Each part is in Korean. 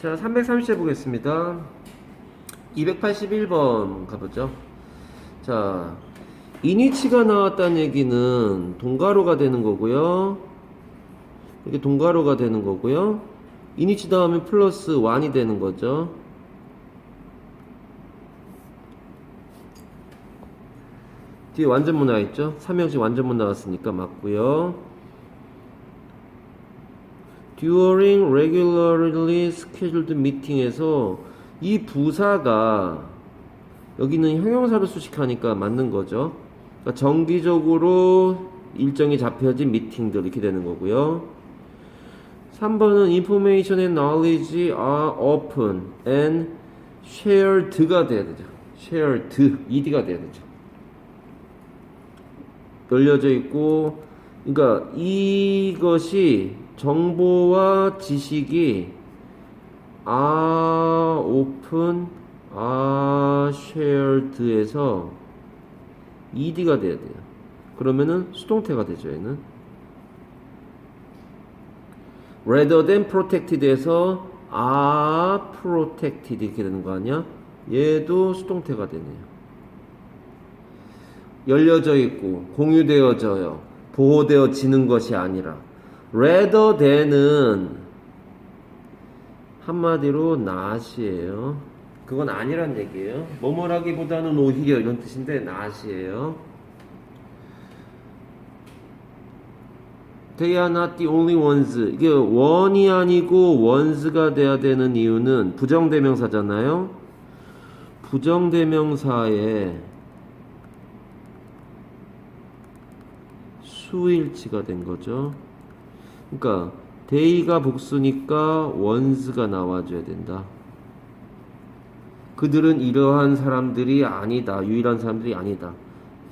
자, 330째 보겠습니다. 281번 가보죠. 자, 이니치가 나왔다는 얘기는 동가로가 되는 거고요. 이렇게 동가로가 되는 거고요. 이니치 다음에 플러스 1이 되는 거죠. 뒤에 완전문 나와있죠? 삼형식 완전문 나왔으니까 맞고요. During regularly scheduled meeting에서 이 부사가 여기는 형용사로 수식하니까 맞는 거죠. 그러니까 정기적으로 일정이 잡혀진 미팅들 이렇게 되는 거고요. 3번은 information and knowledge are open and shared가 돼야 되죠. shared, ed가 돼야 되죠. 열려져 있고, 그러니까 이것이 정보와 지식이 are open, are shared에서 ed가 돼야 돼요. 그러면은 수동태가 되죠. 얘는 rather than protected에서 are protected 이렇게 되는 거 아니야? 얘도 수동태가 되네요. 열려져 있고 공유되어져요. 보호되어지는 것이 아니라 rather than은 한마디로 not이에요. 그건 아니란 얘기예요. 뭐뭐라기보다는 오히려 이런 뜻인데 not이에요. They are not the only ones. 이게 one이 아니고 ones가 돼야 되는 이유는 부정대명사잖아요. 부정대명사에 수일치가 된 거죠. 그러니까 they가 복수니까 ones가 나와줘야 된다. 그들은 이러한 사람들이 아니다. 유일한 사람들이 아니다.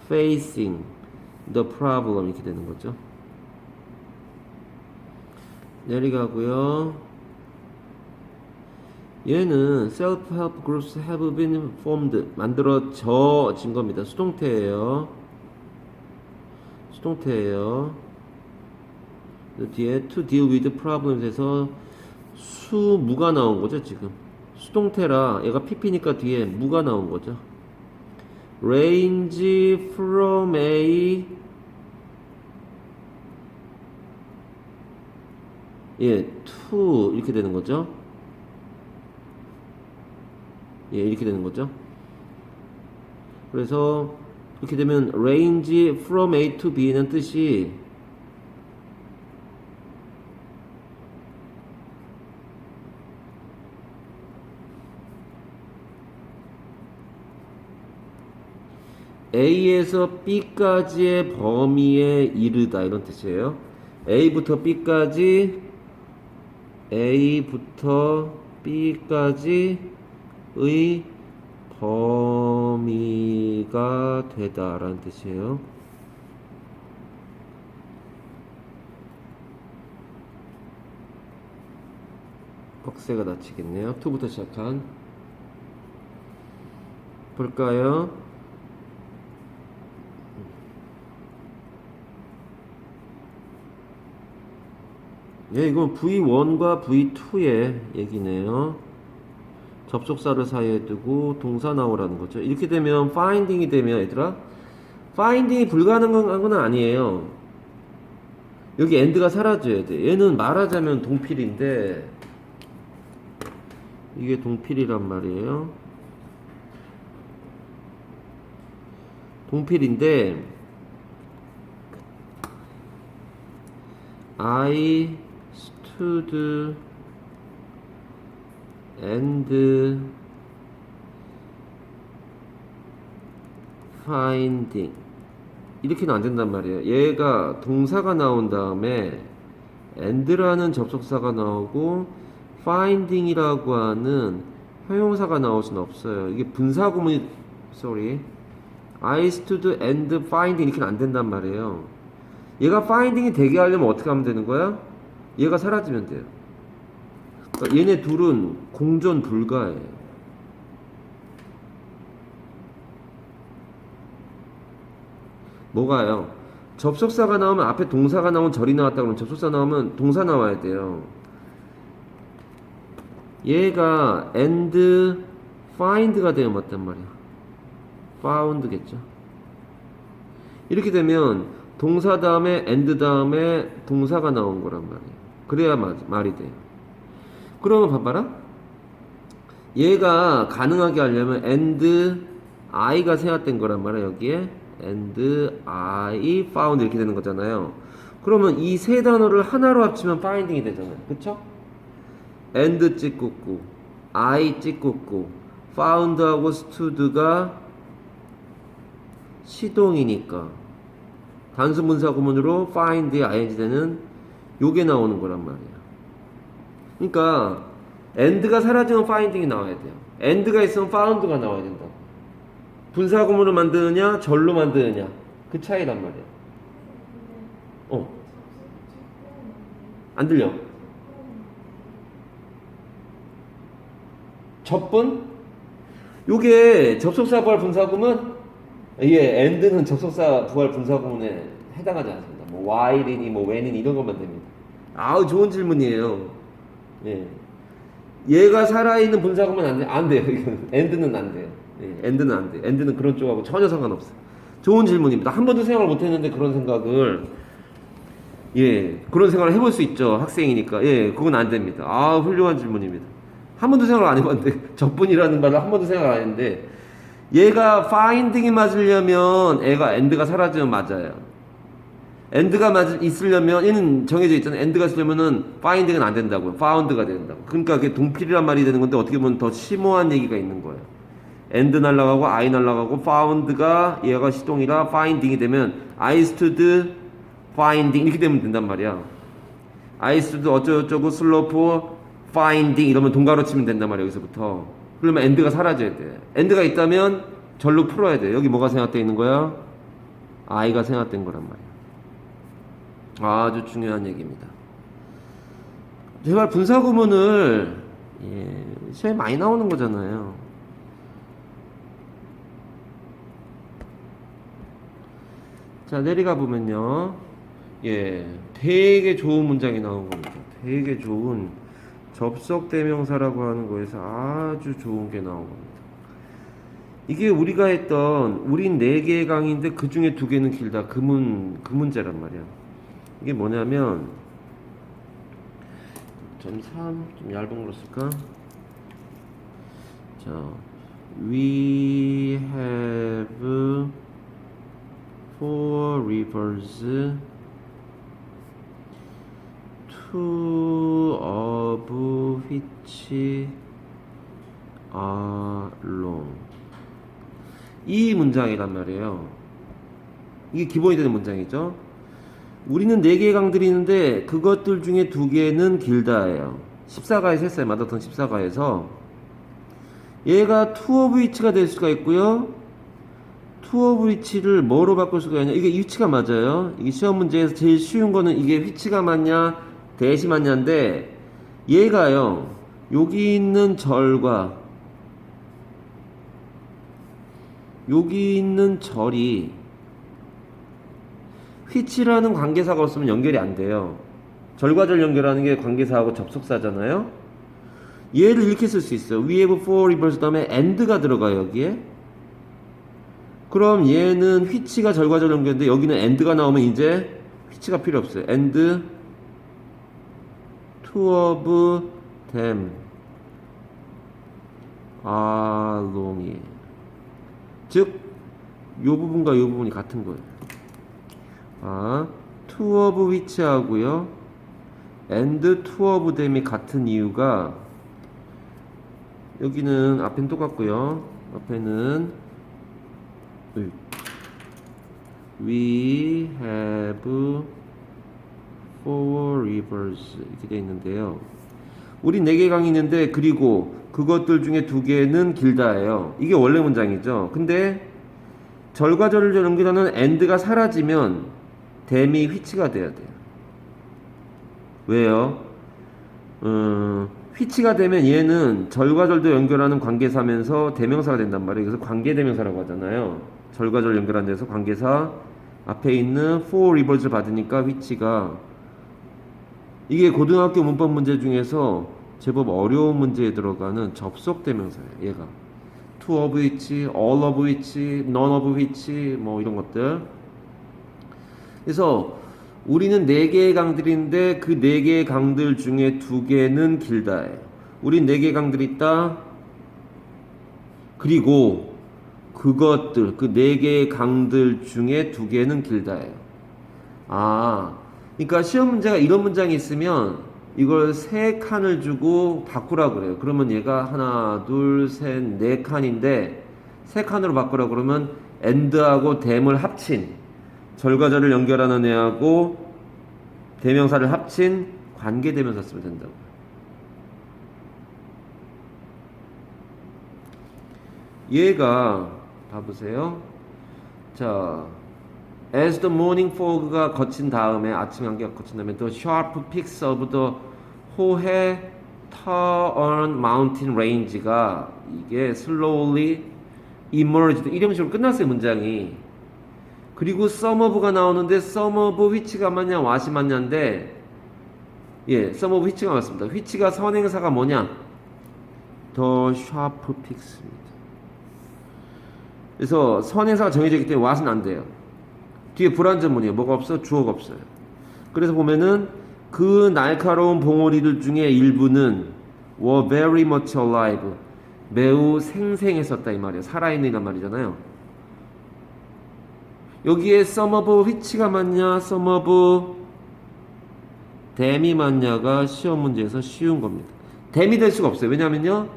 facing the problem 이렇게 되는 거죠. 내려가고요. 얘는 self-help groups have been formed 만들어진 겁니다. 수동태예요. 수동태예요. 뒤에 to deal with problems에서 수무가 나온 거죠. 지금 수동태라 얘가 pp니까 뒤에 무가 나온 거죠. range from A to 이렇게 되는 거죠. 이렇게 되는 거죠. 그래서 이렇게 되면 range from A to B는 뜻이 A에서 B까지의 범위에 이르다 이런 뜻이에요. A부터 B까지의 범위가 되다라는 뜻이에요. 꺽쇠가 닫히겠네요. 2부터 시작한 볼까요? 이건 V1과 V2의 얘기네요. 접속사를 사이에 두고 동사 나오라는 거죠. 이렇게 되면 finding이 되면 얘들아 finding이 불가능한 건 아니에요. 여기 end가 사라져야 돼. 얘는 말하자면 동필인데 이게 동필이란 말이에요. 동필인데 I stood and finding 이렇게는 안 된단 말이에요. 얘가 동사가 나온 다음에 and라는 접속사가 나오고 finding이라고 하는 형용사가 나올 수는 없어요. 이게 분사구문이 I stood and finding 이렇게는 안 된단 말이에요. 얘가 finding이 되게 하려면 어떻게 하면 되는 거야? 얘가 사라지면 돼요. 그러니까 얘네 둘은 공존 불가예요. 뭐가요? 접속사가 나오면 앞에 동사가 나오면 절이 나왔다 그러면 접속사 나오면 동사 나와야 돼요. 얘가 and find가 되면 맞단 말이야. found겠죠. 이렇게 되면 동사 다음에 and 다음에 동사가 나온 거란 말이에요. 그래야 말이 돼요. 그러면 봐봐라. 얘가 가능하게 하려면 and I가 생략된 거란 말이야. 여기에 and I found 이렇게 되는 거잖아요. 그러면 이 세 단어를 하나로 합치면 finding이 되잖아요. 그쵸? and 찍고 I 찍고 found하고 stood가 시동이니까 단수 분사 구문으로 find에 ing 되는 요게 나오는 거란 말이야. 그러니까 and가 사라지면 finding이 나와야 돼요. and가 있으면 found가 나와야 된다고. 분사 구문을 만드느냐 절로 만드느냐 그 차이란 말이야. 안 들려? 접분? 요게 접속사 부활 분사 구문? 예, and는 접속사 부활 분사 구문에 해당하지 않습니다. 뭐 while이니 뭐 when이니 이런 것만 됩니다. 아우 좋은 질문이에요. 예. 얘가 살아있는 분사 구문 안 돼요. 이거는 and는 안 돼요. 예, and는 안 돼요. and는 그런 쪽하고 전혀 상관없어요. 좋은 질문입니다. 한 번도 생각을 못 했는데 그런 생각을 그런 생각을 해볼 수 있죠. 학생이니까. 예, 그건 안 됩니다. 아, 훌륭한 질문입니다. 한 번도 생각을 안 해봤는데 적분이라는 말을 한 번도 생각을 안 했는데 얘가 finding이 맞으려면 애가 and가 사라지면 맞아요. and가 있으려면 얘는 정해져 있잖아요. and가 있으려면은 finding은 안 된다고요. found가 된다고. 그러니까 그게 동필이란 말이 되는 건데 어떻게 보면 더 심오한 얘기가 있는 거예요. and 날라가고 I 날라가고 found가 얘가 시동이라 finding이 되면 I stood finding 이렇게 되면 된단 말이야. I stood 어쩌고저쩌고 slope finding 이러면 동가로 치면 된단 말이야. 여기서부터. 그러면 and가 사라져야 돼. and가 있다면 절로 풀어야 돼. 여기 뭐가 생략되어 있는 거야? I가 생략된 거란 말이야. 아주 중요한 얘기입니다. 제발 분사 구문을 시험에 많이 나오는 거잖아요. 자, 내려가 보면요. 되게 좋은 문장이 나온 겁니다. 되게 좋은 접속 대명사라고 하는 거에서 아주 좋은 게 나온 겁니다. 이게 우리가 했던 우린 4개의 강의인데 그 중에 2개는 길다. 그 문제란 말이야. 이게 뭐냐면 점 3, 좀 얇은 걸로 쓸까? 자, we have 4 rivers, 2 of which are long. 이 문장이란 말이에요. 이게 기본이 되는 문장이죠. 우리는 4개의 강들이 있는데 그것들 중에 2개는 길다예요. 14가에서 했어요. 마더턴 14가에서 얘가 two of which가 될 수가 있고요. two of which를 뭐로 바꿀 수가 있냐. 이게 위치가 맞아요. 이게 시험 문제에서 제일 쉬운 거는 이게 위치가 맞냐 대시 맞냐인데 얘가요. 여기 있는 절과 여기 있는 절이 which라는 관계사가 없으면 연결이 안 돼요. 절과 절 연결하는 게 관계사하고 접속사잖아요. 얘를 이렇게 쓸 수 있어요. We have 4 rivers 다음에 and가 들어가요. 여기에. 그럼 얘는 which가 절과 절 연결인데 여기는 and가 나오면 이제 which가 필요 없어요. and two of them are long. 즉, 요 부분과 요 부분이 같은 거예요. two of which 하고요. and two of them이 같은 이유가 여기는 앞에는 똑같고요. 앞에는 we have 4 rivers 이렇게 되어 있는데요. 우리 4개 강이 있는데 그리고 그것들 중에 2개는 길다예요. 이게 원래 문장이죠. 근데 절과 절을 연결하는 and가 사라지면 them이 which가 돼야 돼요. 왜요? which가 되면 얘는 절과 절도 연결하는 관계사면서 대명사가 된단 말이에요. 그래서 관계대명사라고 하잖아요. 절과 절 연결하는 데서 관계사 앞에 있는 for rivers를 받으니까 which가 이게 고등학교 문법 문제 중에서 제법 어려운 문제에 들어가는 접속 대명사예요. 얘가 to of which, all of which, none of which 뭐 이런 것들. 그래서 우리는 4개의 강들인데 그 4개의 강들 중에 2개는 길다예요. 우린 4개의 강들이 있다. 그리고 그것들, 그 4개의 강들 중에 2개는 길다예요. 아, 그러니까 시험 문제가 이런 문장이 있으면 이걸 3칸을 주고 바꾸라 그래요. 그러면 얘가 하나, 둘, 셋, 4칸인데 3칸으로 바꾸라 그러면 and하고 then을 합친 절과절을 연결하는 애하고 대명사를 합친 관계대명사 쓰면 된다고. 얘가 봐보세요. 자, as the morning fog가 거친 다음에 아침 안개가 거친 다음에 the sharp peaks of the 호해 turn mountain range가 이게 slowly emerged 이런 식으로 끝났어요 문장이. 그리고 some of가 나오는데 some of which가 맞냐 what이 맞냐인데 예, some of which가 맞습니다. which가 선행사가 뭐냐? the sharp peaks입니다. 그래서 선행사가 정해져 있기 때문에 what은 안 돼요. 뒤에 불완전문이에요. 뭐가 없어? 주어가 없어요. 그래서 보면은 그 날카로운 봉우리들 중에 일부는 were very much alive 매우 생생했었다 이 말이에요. 살아있는 말이잖아요. 여기에 some of which가 맞냐, some of then이 맞냐가 시험 문제에서 쉬운 겁니다. then이 될 수가 없어요. 왜냐면요,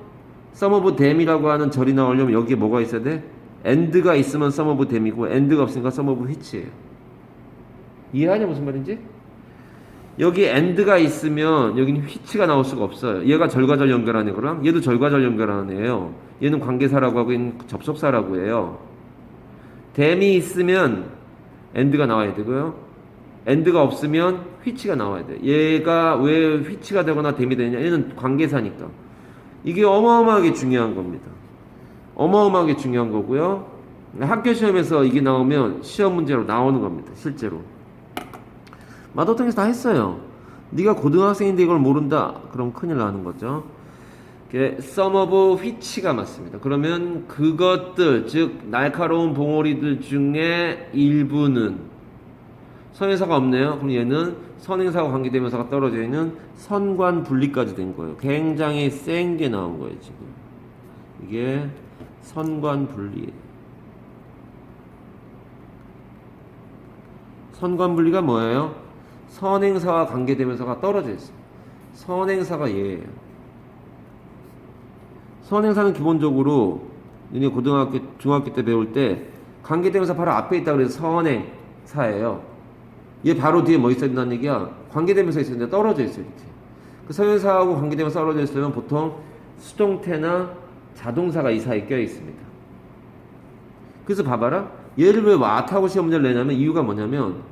some of then이라고 하는 절이 나오려면 여기에 뭐가 있어야 돼? and가 있으면 some of then이고 and가 없으니까 some of which예요. 이해하냐 무슨 말인지? 여기 and가 있으면 여기는 which가 나올 수가 없어요. 얘가 절과절 연결하는 거랑 얘도 절과절 연결하는 애예요. 얘는 관계사라고 하고 얘는 접속사라고 해요. then이 있으면 and가 나와야 되고요. and가 없으면 which가 나와야 돼. 얘가 왜 which가 되거나 then이 되느냐? 얘는 관계사니까. 이게 어마어마하게 중요한 겁니다. 어마어마하게 중요한 거고요. 학교 시험에서 이게 나오면 시험 문제로 나오는 겁니다. 실제로. 마더통에서 다 했어요. 네가 고등학생인데 이걸 모른다. 그럼 큰일 나는 거죠. some of which가 맞습니다. 그러면 그것들, 즉 날카로운 봉오리들 중에 일부는 선행사가 없네요. 그럼 얘는 선행사와 관계대명사가 떨어져 있는 선관분리까지 된 거예요. 굉장히 센 게 나온 거예요 지금. 이게 선관분리. 선관분리가 뭐예요? 선행사와 관계대명사가 떨어져 있어요. 선행사가 얘예요. 선행사는 기본적으로 너네 고등학교, 중학교 때 배울 때 관계대명사 바로 앞에 있다 그래서 선행사예요. 얘 바로 뒤에 뭐 있어야 된다는 얘기야? 관계대명사 있었는데 떨어져 있어요. 이렇게. 그 선행사하고 관계대명사 떨어져 있으면 보통 수동태나 자동사가 이 사이에 껴 있습니다. 그래서 봐봐라. 얘를 왜 what하고 시험 문제를 내냐면 이유가 뭐냐면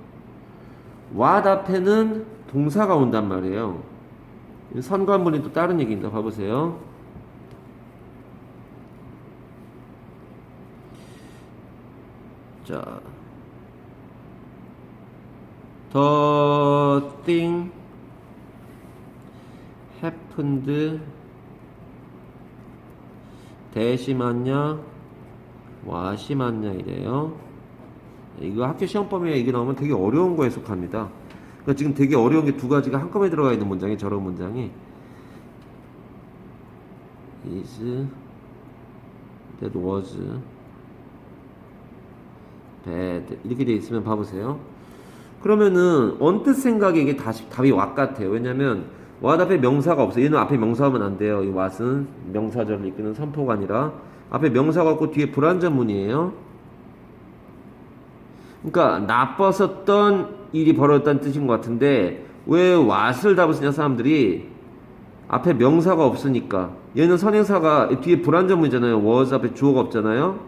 what 앞에는 동사가 온단 말이에요. 선관분이 또 다른 얘기입니다. 봐보세요. 자, the thing happened that이 맞냐 what이 맞냐 이래요. 이거 학교 시험범위에 이게 나오면 되게 어려운 거에 속합니다. 그러니까 지금 되게 어려운 게 두 가지가 한꺼번에 들어가 있는 문장이 저런 문장이 is that was bad 이렇게 돼 있으면 봐보세요. 그러면은 언뜻 생각에 이게 다시 답이 what 같아요. 왜냐면 what 앞에 명사가 없어요. 얘는 앞에 명사하면 안 돼요. 이 what은 명사절을 이끄는 선포가 아니라 앞에 명사가 없고 뒤에 불완전문이에요. 그러니까 나빴었던 일이 벌어졌다는 뜻인 것 같은데 왜 what을 답을 쓰냐 사람들이 앞에 명사가 없으니까. 얘는 선행사가 뒤에 불완전문이잖아요. was 앞에 주어가 없잖아요.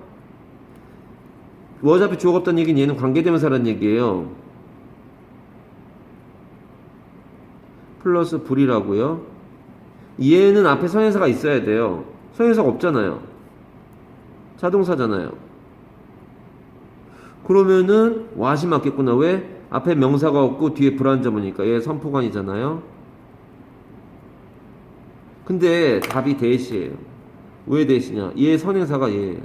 was 앞에 주어가 없다는 얘기는 얘는 관계대명사라는 얘기예요. 플러스 불이라고요. 얘는 앞에 선행사가 있어야 돼요. 선행사가 없잖아요. 자동사잖아요. 그러면은 what이 맞겠구나. 왜? 앞에 명사가 없고 뒤에 불완전문이니까. 얘 선포관이잖아요. 근데 답이 대시예요. 왜 대시냐? 얘 선행사가 얘예요.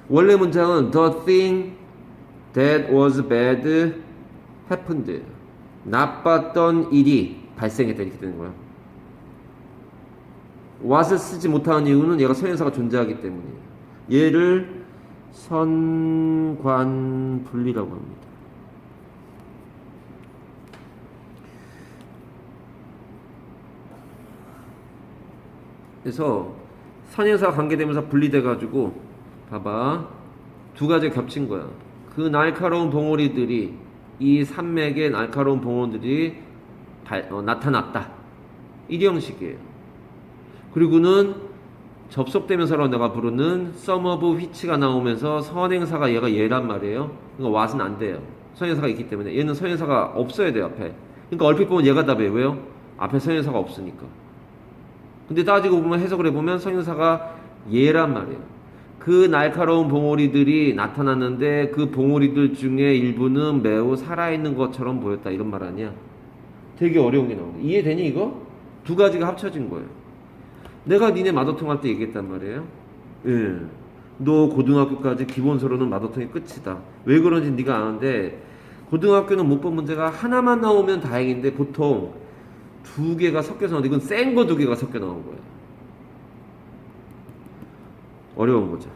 원래 문장은 the thing that was bad happened. 나빴던 일이 발생했다 이렇게 되는 거야. was을 쓰지 못하는 이유는 얘가 선행사가 존재하기 때문이에요. 얘를 선관분리라고 합니다. 그래서 선행사가 관계되면서 분리돼가지고 봐봐 두 가지 겹친 거야. 그 날카로운 봉우리들이 이 산맥의 날카로운 봉우리들이 나타났다. 이 형식이에요. 그리고는 접속대명사로 내가 부르는 some of which가 나오면서 선행사가 얘란 말이에요. 그러니까 what은 안 돼요. 선행사가 있기 때문에 얘는 선행사가 없어야 돼요 앞에. 그러니까 얼핏 보면 얘가 답이에요. 왜요? 앞에 선행사가 없으니까. 근데 따지고 보면 해석을 해보면 선행사가 얘란 말이에요. 그 날카로운 봉우리들이 나타났는데 그 봉우리들 중에 일부는 매우 살아있는 것처럼 보였다 이런 말 아니야? 되게 어려운 게 나오네. 이해되니 이거? 두 가지가 합쳐진 거예요. 내가 니네 마더통 할 때 얘기했단 말이에요. 예. 너 고등학교까지 기본서로는 마더통이 끝이다. 왜 그런지 네가 아는데 고등학교는 못 본 문제가 하나만 나오면 다행인데 보통 두 개가 섞여서 나오는데 이건 센 거 두 개가 섞여 나온 거예요. 어려운 거죠.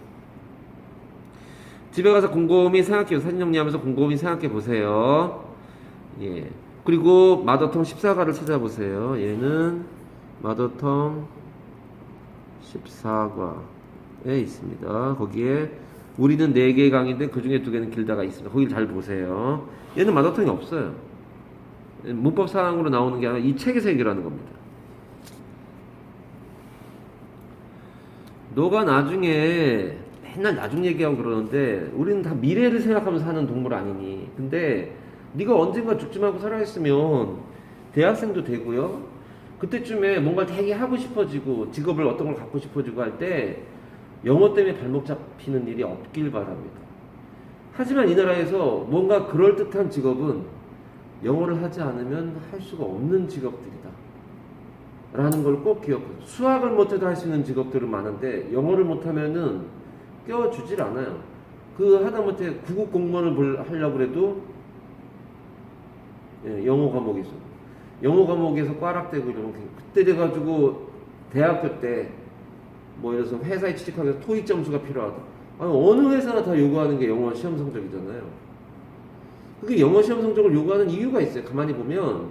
집에 가서 곰곰이 생각해요. 사진 정리하면서 곰곰이 생각해 보세요. 예. 그리고 마더통 14과를 찾아보세요. 얘는 마더통 14과에 있습니다. 거기에 우리는 4개의 강의인데 그 중에 2개는 길다가 있습니다. 거기를 잘 보세요. 얘는 마더통이 없어요. 문법 사항으로 나오는 게 아니라 이 책에서 해결하는 겁니다. 너가 나중에 맨날 나중 얘기하고 그러는데 우리는 다 미래를 생각하면서 사는 동물 아니니. 근데 네가 언젠가 죽지 말고 살아있으면 대학생도 되고요. 그때쯤에 뭔가 되게 하고 싶어지고 직업을 어떤 걸 갖고 싶어지고 할 때 영어 때문에 발목 잡히는 일이 없길 바랍니다. 하지만 이 나라에서 뭔가 그럴듯한 직업은 영어를 하지 않으면 할 수가 없는 직업들이다 라는 걸 꼭 기억해요. 수학을 못해도 할 수 있는 직업들은 많은데 영어를 못하면은 껴주질 않아요. 그 하다못해 구급 공무원을 하려고 해도 영어 과목이 있어. 영어 과목에서 꽈락대고 이러면 그때 돼가지고 대학교 때 뭐 이래서 회사에 취직하기 위해서 토익 점수가 필요하다. 아니, 어느 회사나 다 요구하는 게 영어 시험 성적이잖아요. 그게 영어 시험 성적을 요구하는 이유가 있어요. 가만히 보면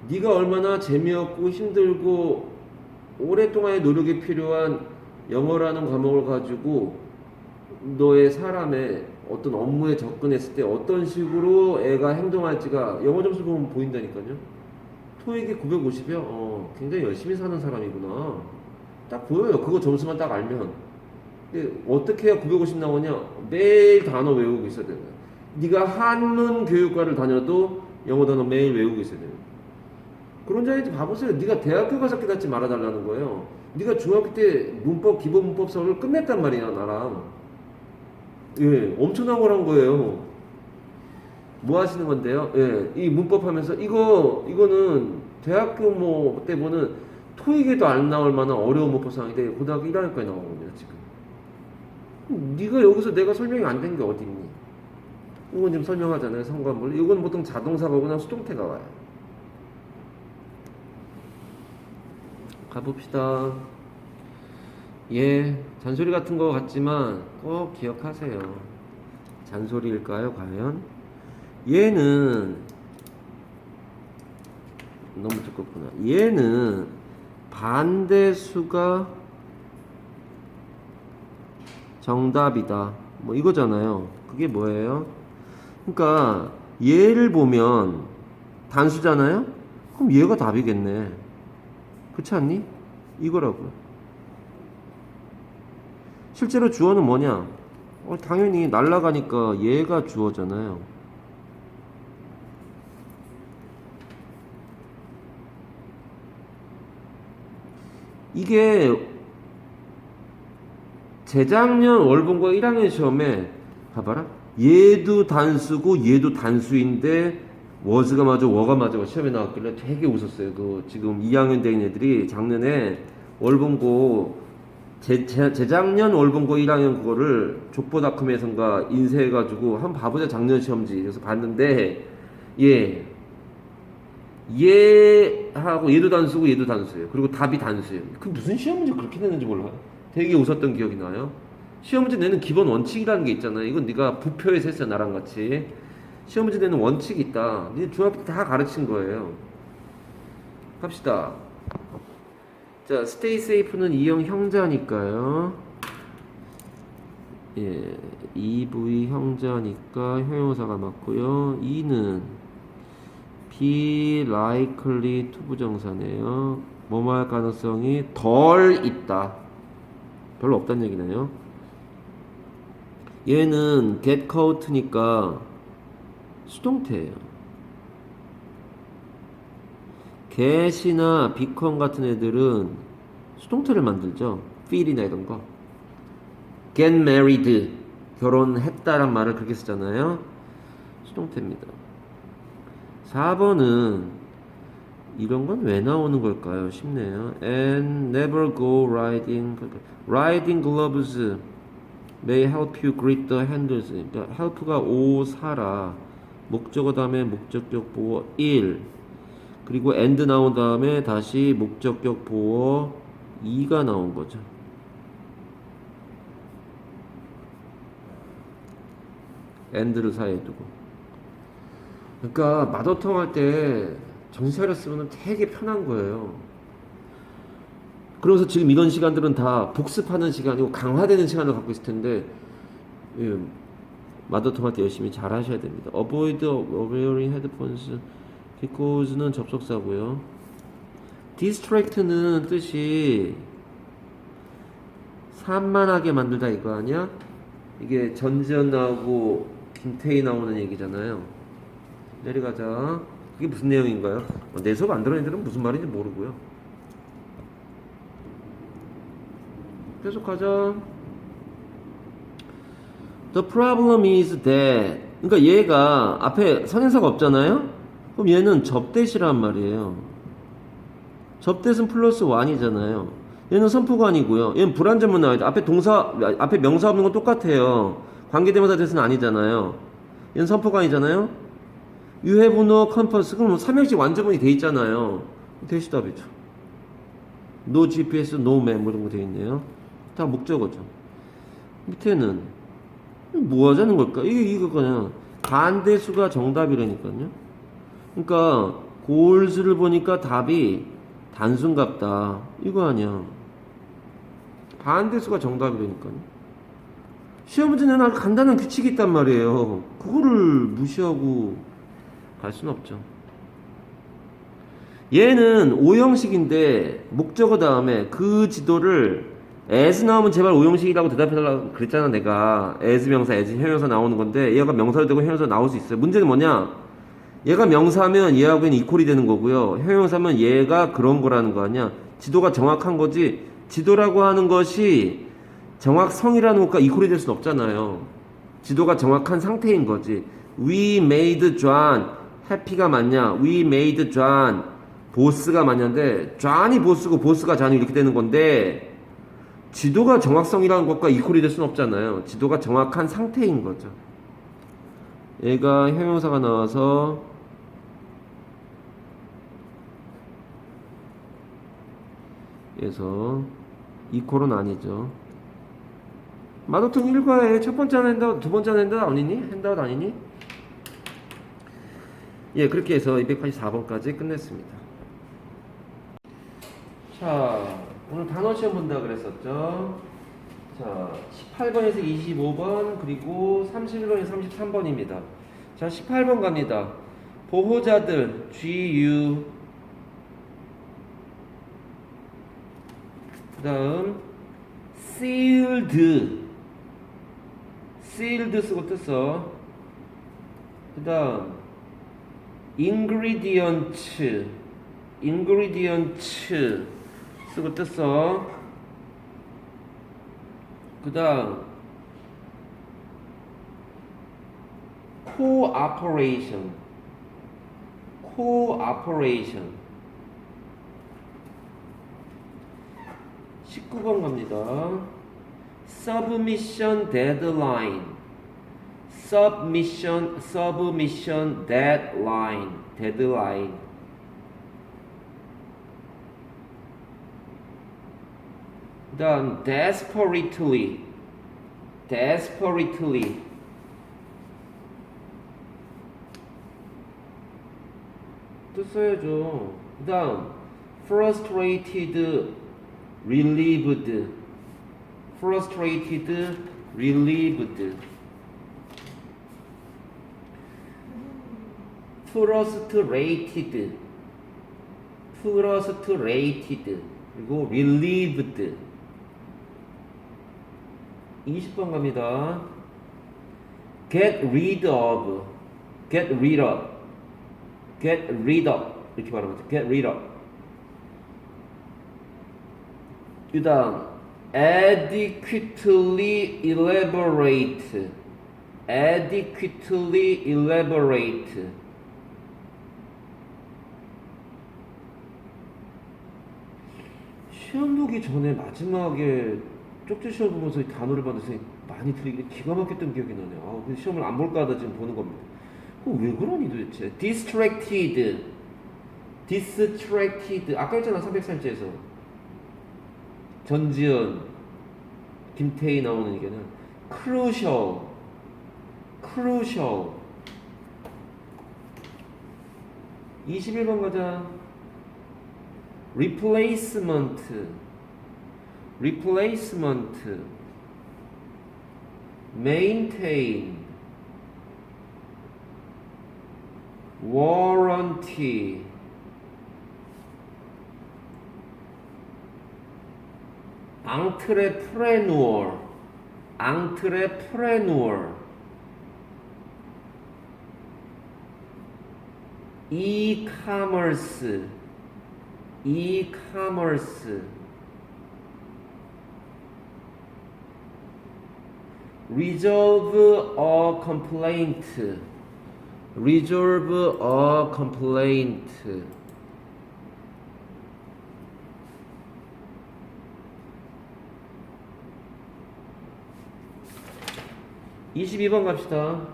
네가 얼마나 재미없고 힘들고 오랫동안의 노력이 필요한 영어라는 과목을 가지고 너의 사람의 어떤 업무에 접근했을 때 어떤 식으로 애가 행동할지가 영어 점수 보면 보인다니까요. 토익이 950이요? 굉장히 열심히 사는 사람이구나. 딱 보여요. 그거 점수만 딱 알면. 근데 어떻게 해야 950 나오냐? 매일 단어 외우고 있어야 되는 거야. 네가 한문 교육과를 다녀도 영어 단어 매일 외우고 있어야 되는 거야. 그런 자인지 봐보세요. 네가 대학교 가서 깨닫지 말아달라는 거예요. 네가 중학교 때 문법, 기본 문법 수업을 끝냈단 말이야, 나랑. 예, 엄청난 걸 한 거예요. 뭐 하시는 건데요? 예, 이 문법 하면서 이거는 대학교 뭐 때 보는 토익에도 안 나올 만한 어려운 문법 상황인데 고등학교 1학년까지 나온 겁니다, 지금. 네가 여기서 내가 설명이 안 된 게 어디 있니? 이건 지금 설명하잖아요, 성관물. 이건 보통 자동사가 오거나 수동태가 와요. 가봅시다. 예, 잔소리 같은 거 같지만 꼭 기억하세요. 잔소리일까요, 과연? 얘는 너무 두껍구나. 얘는 반대수가 정답이다. 뭐 이거잖아요. 그게 뭐예요? 그러니까 얘를 보면 단수잖아요? 그럼 얘가 답이겠네. 그렇지 않니? 이거라고요. 실제로 주어는 뭐냐? 당연히 날아가니까 얘가 주어잖아요. 이게 재작년 월본과 1학년 시험에 봐봐라. 얘도 단수고 얘도 단수인데 was가 맞아, were 맞아 시험에 나왔길래 되게 웃었어요. 그 지금 2학년 된 애들이 작년에 월본고 재작년 월본고 1학년 그거를 족보닷컴에선가 인쇄해가지고 한번 봐보자 작년 시험지 그래서 봤는데 예 얘하고 얘도 단수고 얘도 단수예요. 그리고 답이 단수예요. 그 무슨 시험 문제 그렇게 내는지 몰라요. 되게 웃었던 기억이 나요. 시험 문제 내는 기본 원칙이라는 게 있잖아요. 이건 네가 부표에서 했어 나랑 같이. 시험 문제 내는 원칙이 있다. 네 중학교 때 다 가르친 거예요. 갑시다. 자, stay safe는 이형 형자니까요. 예, EV 형자니까 형용사가 맞고요. 이는 be likely to 부정사네요. 뭐뭐 할 가능성이 덜 있다. 별로 없다는 얘기네요. 얘는 get caught니까 수동태예요. get이나 become 같은 애들은 수동태를 만들죠. feel이나 이런 거. get married 결혼했다란 말을 그렇게 쓰잖아요. 수동태입니다. 4번은 이런 건 왜 나오는 걸까요? 쉽네요. And never go riding. Riding gloves may help you grip the handles. 그러니까 help가 오 사라. 목적어 다음에 목적격 보어 1. 그리고 and 나온 다음에 다시 목적격 보어 2가 나온 거죠. and를 사이에 두고. 그러니까 마더텅 할 때 정신 차렸으면 되게 편한 거예요. 그래서 지금 이런 시간들은 다 복습하는 시간이고 강화되는 시간을 갖고 있을 텐데 예, 마더텅 할 때 열심히 잘 하셔야 됩니다. Avoid wearing headphones because는 접속사고요. distract는 뜻이 산만하게 만들다 이거 아니야? 이게 전지현 나오고 김태희 나오는 얘기잖아요. 내려가자. 그게 무슨 내용인가요? 내 수업 안 들은 애들은 무슨 말인지 모르고요. 계속하자. The problem is that 그러니까 얘가 앞에 선행사가 없잖아요? 그럼 얘는 접대시란 말이에요. 접대는 플러스 1이잖아요. 얘는 선포관이고요. 얘는 불완전문 나와야 돼. 앞에 동사, 앞에 명사 없는 건 똑같아요. 관계대명사 대수는 아니잖아요. 얘는 선포관이잖아요. You have no compass. 그럼 삼형식 완전문이 돼 있잖아요. 대시답이죠. No GPS, no map 뭐 이런 거 돼 있네요. 다 목적어죠. 밑에는 뭐 하자는 걸까? 이거 그냥 반대수가 정답이라니까요. 그러니까 골수를 보니까 답이 단순 같다. 이거 아니야. 반대수가 정답이라니까요. 시험 문제는 아주 간단한 규칙이 있단 말이에요. 그거를 무시하고 갈 수는 없죠. 얘는 오형식인데 목적어 다음에 그 지도를 as 나오면 제발 오형식이라고 대답해달라고 그랬잖아 내가. as 명사, as 형용사 나오는 건데 얘가 명사로 되고 형용사 나올 수 있어요. 문제는 뭐냐? 얘가 명사면 얘하고는 이퀄이 되는 거고요. 형용사면 얘가 그런 거라는 거 아니야. 지도가 정확한 거지. 지도라고 하는 것이 정확성이라는 것과 이퀄이 될 수는 없잖아요. 지도가 정확한 상태인 거지. We made John happy가 맞냐? We made John 보스가 맞냐인데 John이 보스고 보스가 John이 이렇게 되는 건데 지도가 정확성이라는 것과 이퀄이 될 수는 없잖아요. 지도가 정확한 상태인 거죠. 얘가 형용사가 나와서 그래서 이퀄은 아니죠. 마더텅 일과에 첫 번째 한다웃, 두 번째 한다웃 아니니? 한다웃 아니니? 예, 그렇게 해서 284번까지 끝냈습니다. 자, 오늘 단어 시험 본다 그랬었죠? 자, 18번에서 25번, 그리고 31번에서 33번입니다. 자, 18번 갑니다. 보호자들, GU. 그 다음, sealed. sealed 쓰고 뜯어. 그 다음, ingredients. ingredients 쓰고 뜯어. 그 다음, cooperation. cooperation. 19번 갑니다. submission deadline. submission deadline. 그다음 desperately. 또 써야죠. 그다음 frustrated, relieved. frustrated 그리고 relieved. 20번 갑니다. get rid of 이렇게 말하면 돼. get rid of. 그 다음 adequately elaborate. 시험 보기 전에 마지막에 쪽지 시험 보면서 이 단어를 봤는데 많이 들리게 기가 막혔던 기억이 나네요. 아, 그 시험을 안 볼까 하다 지금 보는 겁니다. 왜 그러니 도대체? distracted. 아까 했잖아 300살째에서 전지현, 김태희 나오는 얘기는 crucial. 21번 가자. replacement. maintain. warranty. entrepreneur. e-commerce. resolve a complaint. 22번 갑시다.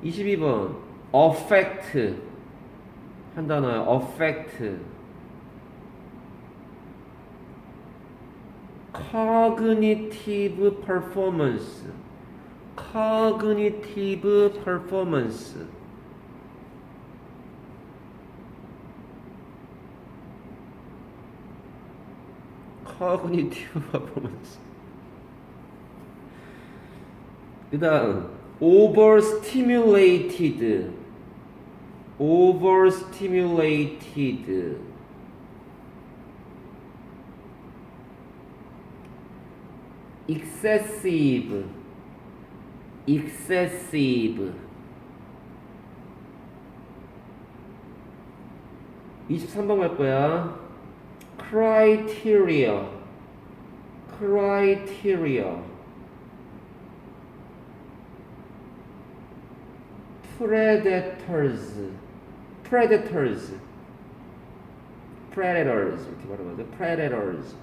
22번 affect 한 단어야. affect. cognitive performance. 그 다음 overstimulated. excessive. 23번 갈 거야. criteria. predators 이렇게 말하면 돼. predators.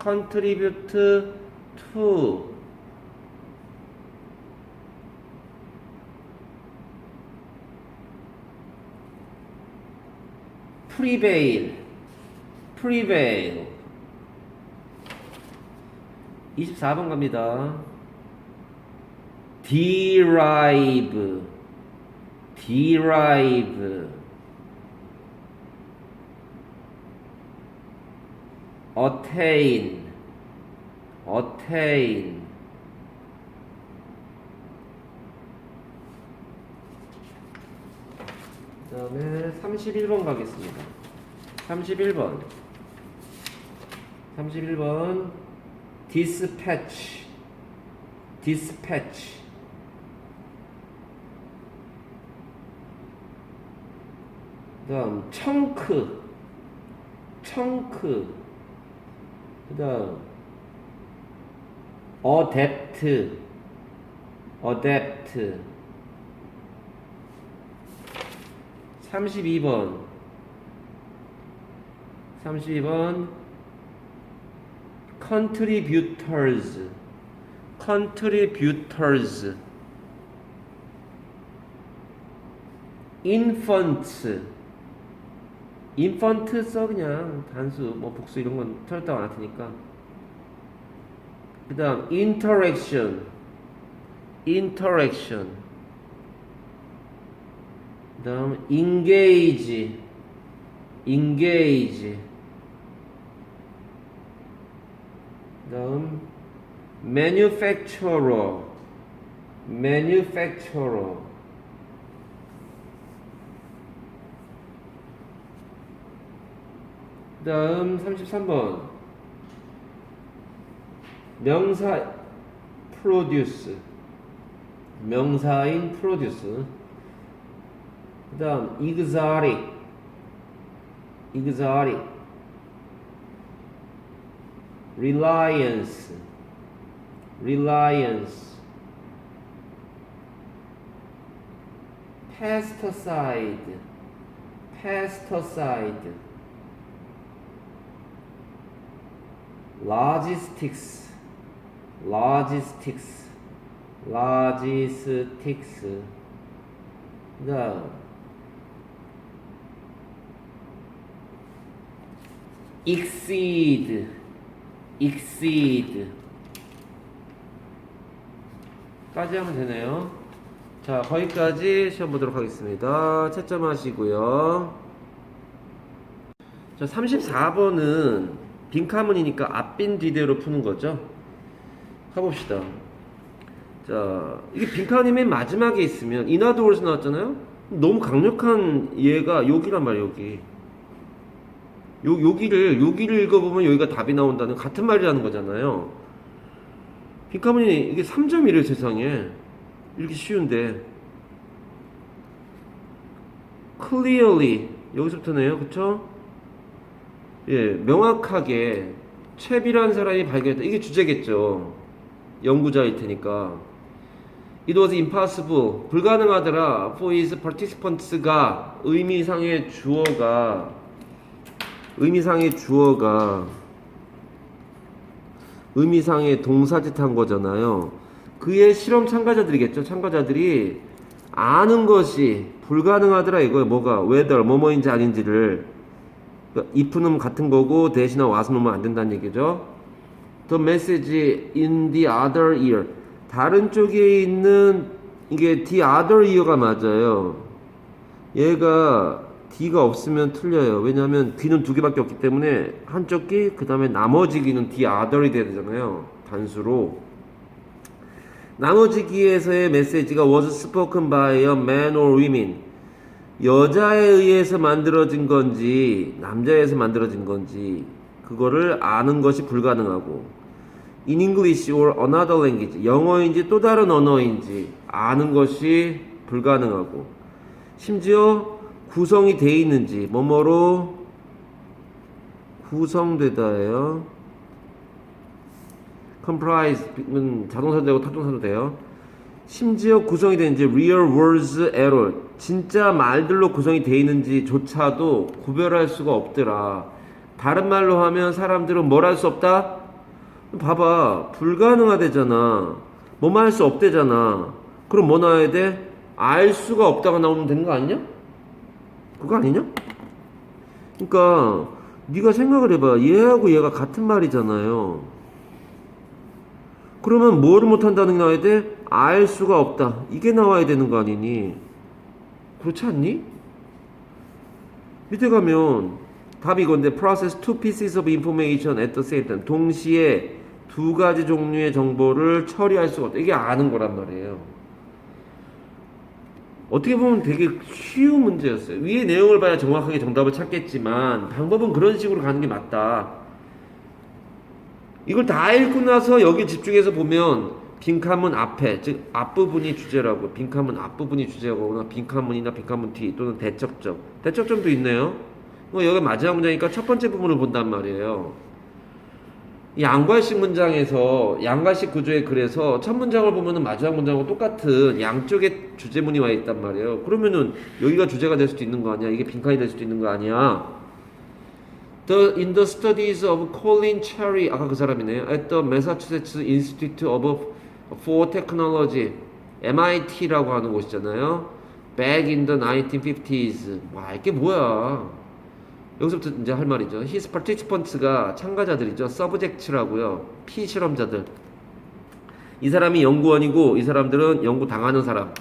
contribute to. prevail. 24번 갑니다. derive. attain. 그 다음에 31번 가겠습니다. 31번 dispatch. 그 다음 chunk. 그 다음 adept. adapt. 32번. 32번 contributors. contributors. infants. infant 써 그냥 단수 뭐 복수 이런 건 철다가 안 테니까. 그 다음 interaction. interaction. 그 다음 engage. engage. 그 다음 manufacturer. manufacturer. 그 다음 33번 명사 produce. 명사인 produce. 그 다음 exotic. exotic. reliance. reliance. pesticide. pesticide. logistics. logistics. logistics. 그 다음 exceed. exceed. 까지 하면 되네요. 자, 거기까지 시험 보도록 하겠습니다. 채점하시고요. 자, 34번은 빈카문이니까 앞빈 뒤대로 푸는 거죠. 가봅시다. 자, 이게 빈칸이 맨 마지막에 있으면 in other words 나왔잖아요. 너무 강력한 얘가 여기란 말이에요. 여기. 여기를 읽어보면 여기가 답이 나온다는 같은 말이라는 거잖아요. 빈칸문이 이게 3.1을 세상에 이렇게 쉬운데 clearly 여기서부터네요. 그쵸? 예, 명확하게 최비라는 사람이 발견했다. 이게 주제겠죠. 연구자일 테니까. It was impossible. 불가능하더라. For his participants가 의미상의 동사짓 한 거잖아요. 그의 실험 참가자들이겠죠. 참가자들이 아는 것이 불가능하더라 이거예요. 뭐가 whether 뭐뭐인지 아닌지를. if는 같은 거고 대신에 was 넣으면 안 된다는 얘기죠. The message in the other ear. 다른 쪽에 있는 이게 the other ear가 맞아요. 얘가 D가 없으면 틀려요. 왜냐하면 귀는 두 개밖에 없기 때문에 한쪽 귀, 그 다음에 나머지 귀는 the other이 돼야 되잖아요. 단수로. 나머지 귀에서의 메시지가 was spoken by a man or women. 여자에 의해서 만들어진 건지 남자에 의해서 만들어진 건지 그거를 아는 것이 불가능하고 in English or another language. 영어인지 또 다른 언어인지 아는 것이 불가능하고 심지어 구성이 돼 있는지 뭐뭐로 구성되다예요. comprise는 자동사도 되고 타동사도 돼요. 심지어 구성이 되는지 real words at all. 진짜 말들로 구성이 돼 있는지조차도 구별할 수가 없더라. 다른 말로 하면 사람들은 뭘 할 수 없다? 봐봐, 불가능하대잖아. 뭐만 할 수 없대잖아. 그럼 뭐 나와야 돼? 알 수가 없다가 나오면 되는 거 아니냐? 그거 아니냐? 그러니까 네가 생각을 해봐. 얘하고 얘가 같은 말이잖아요. 그러면 뭐를 못한다는 게 나와야 돼? 알 수가 없다. 이게 나와야 되는 거 아니니? 그렇지 않니? 밑에 가면 답이 이건데 process two pieces of information at the same time. 동시에 두 가지 종류의 정보를 처리할 수가 없다. 이게 아는 거란 말이에요. 어떻게 보면 되게 쉬운 문제였어요. 위의 내용을 봐야 정확하게 정답을 찾겠지만 방법은 그런 식으로 가는 게 맞다. 이걸 다 읽고 나서 여기 집중해서 보면 빈칸문 앞에, 즉 앞부분이 주제라고, 빈칸문 앞부분이 주제거나 빈칸문이나 빈칸문 뒤 또는 대척점, 대척점도 있네요. 여기 마지막 문장이니까 첫 번째 부분을 본단 말이에요. 이 양괄식 문장에서 양괄식 구조의 글에서 첫 문장을 보면은 마지막 문장하고 똑같은 양쪽에 주제문이 와 있단 말이에요. 그러면은 여기가 주제가 될 수도 있는 거 아니야? 이게 빈칸이 될 수도 있는 거 아니야? In the studies of Colin Cherry, 아까 그 사람이네요. At the Massachusetts Institute for Technology, MIT라고 하는 곳이잖아요. Back in the 1950s. 와, 이게 뭐야? 여기서부터 이제 할 말이죠. His participants가 참가자들이죠. Subjects라고요. 피실험자들. 이 사람이 연구원이고 이 사람들은 연구 당하는 사람.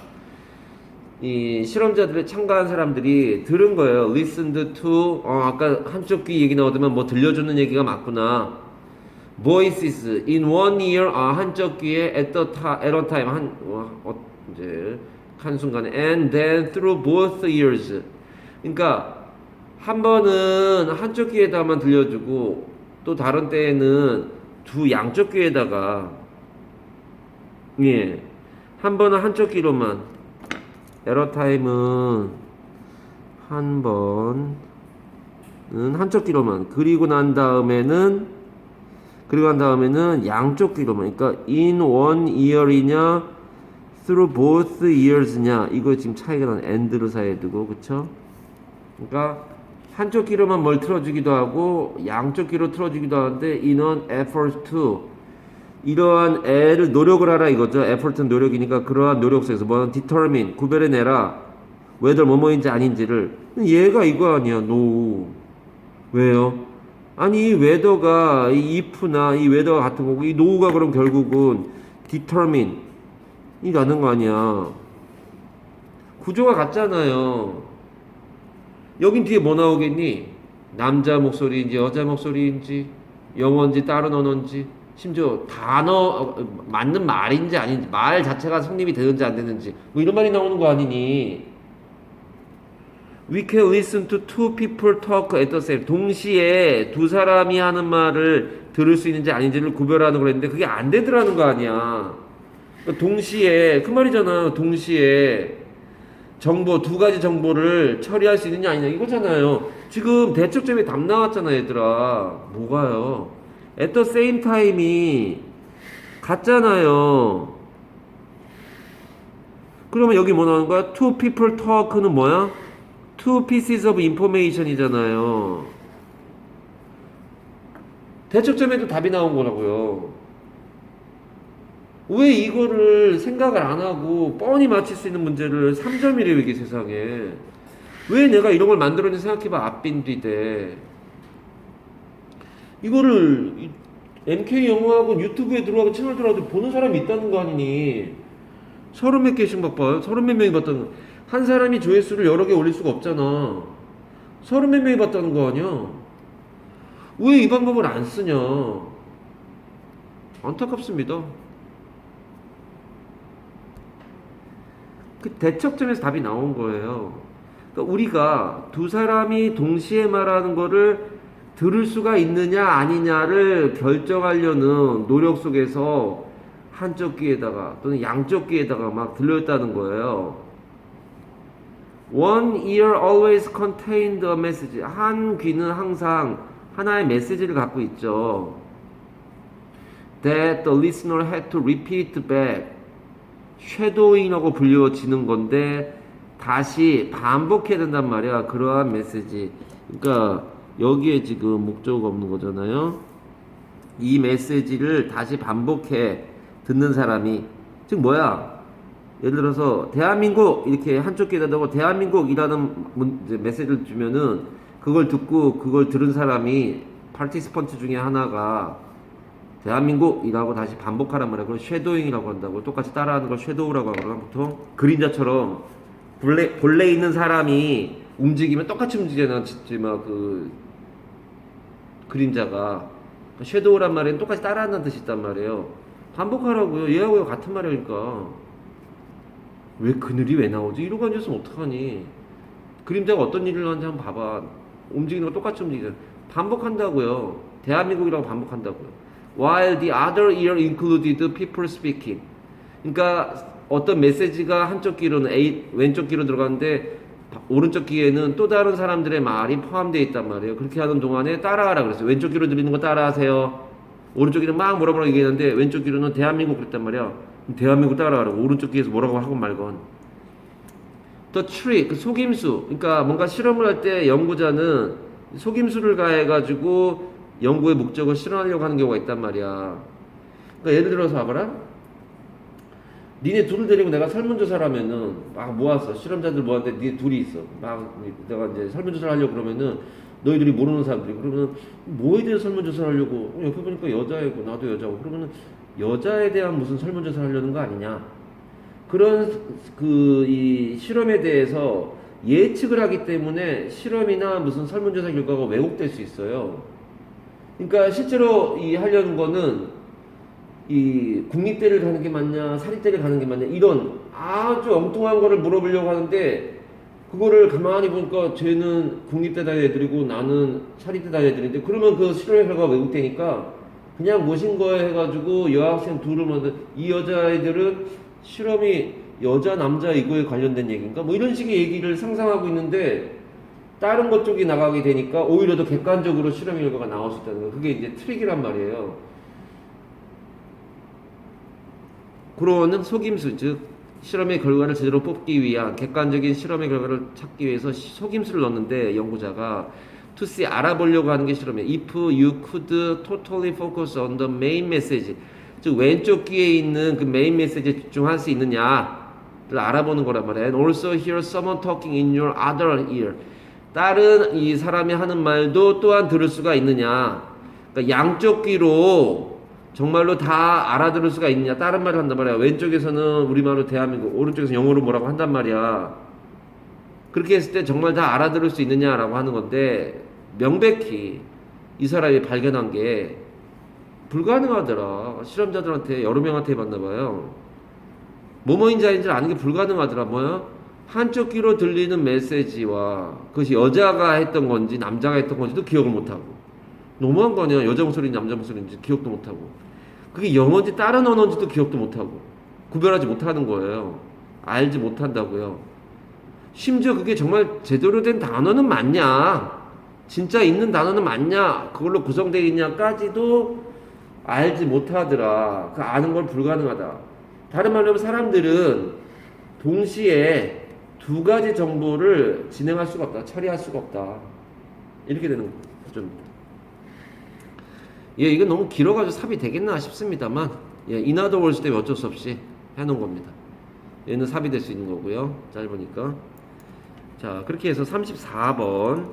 이 실험자들의 참가한 사람들이 들은 거예요. Listened to 아까 한쪽 귀 얘기 나오더만 뭐 들려주는 얘기가 맞구나. Voices in one ear 한쪽 귀에 at a time 이제 한 순간에 and then through both ears. 그러니까 한 번은 한쪽 귀에다만 들려주고 또 다른 때에는 두 양쪽 귀에다가 한 번은 한쪽 귀로만 에러타임은 한 번은 한쪽 귀로만 그리고 난 다음에는 양쪽 귀로만 그러니까 in one ear이냐 through both ears냐 이거 지금 차이가 나는 and를 사이에 두고 그쵸? 그러니까 한쪽 귀로만 뭘 틀어주기도 하고 양쪽 귀로 틀어주기도 하는데 in an effort to 이러한 애를 노력을 하라 이거죠. effort는 노력이니까 그러한 노력 속에서 뭐는 determine 구별해내라 whether 뭐뭐인지 아닌지를 얘가 이거 아니야. no 왜요? 아니 이 whether가 이 if나 이 whether가 같은 거고 이 no가 그럼 결국은 determine 이 라는 거 아니야. 구조가 같잖아요. 여긴 뒤에 뭐 나오겠니? 남자 목소리인지 여자 목소리인지 영어인지 다른 언어인지 심지어 단어 맞는 말인지 아닌지 말 자체가 성립이 되는지 안 되는지 뭐 이런 말이 나오는 거 아니니? We can listen to two people talk at the same 동시에 두 사람이 하는 말을 들을 수 있는지 아닌지를 구별하는 걸 했는데 그게 안 되더라는 거 아니야. 동시에 그 말이잖아. 동시에 정보 두 가지 정보를 처리할 수 있느냐 아니냐 이거잖아요. 지금 대척점에 답 나왔잖아 얘들아. 뭐가요? At the same time이 같잖아요. 그러면 여기 뭐 나오는 거야? Two people talk는 뭐야? Two pieces of information이잖아요. 대척점에도 답이 나온 거라고요. 왜 이거를 생각을 안 하고 뻔히 맞힐 수 있는 문제를 3점이래요 이게 세상에. 왜 내가 이런 걸 만들었는지 생각해봐. 앞빈뒤대 이거를 MK 영어학원 유튜브에 들어가고 채널 들어가도 보는 사람이 있다는 거 아니니. 30몇 개씩 막 봐요. 30몇 명이 봤다는 거. 한 사람이 조회수를 여러 개 올릴 수가 없잖아. 30몇 명이 봤다는 거 아니야. 왜 이 방법을 안 쓰냐. 안타깝습니다. 그 대척점에서 답이 나온 거예요. 그러니까 우리가 두 사람이 동시에 말하는 거를 들을 수가 있느냐 아니냐를 결정하려는 노력 속에서 한쪽 귀에다가 또는 양쪽 귀에다가 막 들렸다는 거예요. One ear always contained a message. 한 귀는 항상 하나의 메시지를 갖고 있죠. That the listener had to repeat back. 쉐도잉이라고 불려지는 건데 다시 반복해야 된단 말이야. 그러한 메시지. 그러니까 여기에 지금 목적어가 없는 거잖아요. 이 메시지를 다시 반복해 듣는 사람이 즉 뭐야? 예를 들어서 대한민국 이렇게 한쪽 귀에다 대고 대한민국이라는 메시지를 주면은 그걸 듣고 그걸 들은 사람이 파티시펀트 중에 하나가 대한민국이라고 다시 반복하란 말이야. 그걸 쉐도잉이라고 한다고. 똑같이 따라하는 걸 쉐도우라고 하거나 보통 그림자처럼 본래 있는 사람이 움직이면 똑같이 움직이잖아. 막 그 그림자가 쉐도우란 말에는 똑같이 따라한다는 뜻이 있단 말이에요. 반복하라고요. 얘하고 같은 말이니까. 왜 그늘이 왜 나오지? 이러고 앉았으면 어떡하니? 그림자가 어떤 일을 하는지 한번 봐봐. 움직이는 거 똑같이 움직이잖아. 반복한다고요. 대한민국이라고 반복한다고요. While the other ear included people speaking. 그러니까 어떤 메시지가 한쪽 귀로는 왼쪽 귀로 들어가는데 오른쪽 귀에는 또 다른 사람들의 말이 포함되어 있단 말이에요. 그렇게 하는 동안에 따라하라 그랬어요. 왼쪽 귀로 들리는 거 따라하세요. 오른쪽 귀는 막 뭐라 얘기했는데 왼쪽 귀로는 대한민국 그랬단 말이야. 대한민국 따라가라고. 오른쪽 귀에서 뭐라고 하건 말건. The trick, 그 속임수. 그러니까 뭔가 실험을 할 때 연구자는 속임수를 가해가지고 연구의 목적을 실현하려고 하는 경우가 있단 말이야. 그러니까 예를 들어서 봐봐라. 니네 둘을 데리고 내가 설문조사를 하면은 막 모았어. 실험자들 모았는데 니네 둘이 있어. 막 내가 이제 설문조사를 하려고 그러면은 너희들이 모르는 사람들이 그러면은 뭐에 대해 설문조사를 하려고 옆에 보니까 여자애고 나도 여자고 그러면은 여자에 대한 무슨 설문조사를 하려는 거 아니냐. 그런 그 이 실험에 대해서 예측을 하기 때문에 실험이나 무슨 설문조사 결과가 왜곡될 수 있어요. 그러니까 실제로 이 하려는 거는 이 국립대를 가는 게 맞냐 사립대를 가는 게 맞냐 이런 아주 엉뚱한 거를 물어보려고 하는데 그거를 가만히 보니까 쟤는 국립대 다니는 애들이고 나는 사립대 다니는 애들인데 그러면 그 실험의 결과가 왜곡되니까 그냥 모신 거에 해가지고 여학생 둘을 만든 이 여자애들은 실험이 여자 남자 이거에 관련된 얘기인가 뭐 이런 식의 얘기를 상상하고 있는데 다른 것 쪽이 나가게 되니까 오히려 더 객관적으로 실험 결과가 나올 수 있다는 거 그게 이제 트릭이란 말이에요. 그런 속임수 즉 실험의 결과를 제대로 뽑기 위한 객관적인 실험의 결과를 찾기 위해서 속임수를 넣는데 연구자가 to see 알아보려고 하는 게 실험이에요. If you could totally focus on the main message 즉 왼쪽 귀에 있는 그 메인 메시지에 집중할 수 있느냐를 알아보는 거란 말이에요. And also hear someone talking in your other ear 다른 이 사람이 하는 말도 또한 들을 수가 있느냐. 그러니까 양쪽 귀로 정말로 다 알아들을 수가 있느냐. 다른 말을 한단 말이야. 왼쪽에서는 우리말로 대한민국, 오른쪽에서 영어로 뭐라고 한단 말이야. 그렇게 했을 때 정말 다 알아들을 수 있느냐라고 하는 건데 명백히 이 사람이 발견한 게 불가능하더라. 실험자들한테 여러 명한테 해봤나 봐요. 뭐뭐인지 아닌지 아는 게 불가능하더라. 뭐야? 한쪽 귀로 들리는 메시지와 그것이 여자가 했던 건지 남자가 했던 건지도 기억을 못하고 너무한 거 아니야. 여자 목소리인지 남자 목소리인지 기억도 못하고 그게 영어인지 다른 언어인지도 기억도 못하고 구별하지 못하는 거예요. 알지 못한다고요. 심지어 그게 정말 제대로 된 단어는 맞냐 진짜 있는 단어는 맞냐 그걸로 구성되어 있냐까지도 알지 못하더라. 그 아는 건 불가능하다. 다른 말로 하면 사람들은 동시에 두 가지 정보를 진행할 수가 없다. 처리할 수가 없다. 이렇게 되는 구조입니다. 예, 이건 너무 길어가지고 삽입 되겠나 싶습니다만, 예, 인하더 월스 때문에 어쩔 수 없이 해놓은 겁니다. 얘는 삽입될 수 있는 거고요. 짧으니까. 자, 그렇게 해서 34번.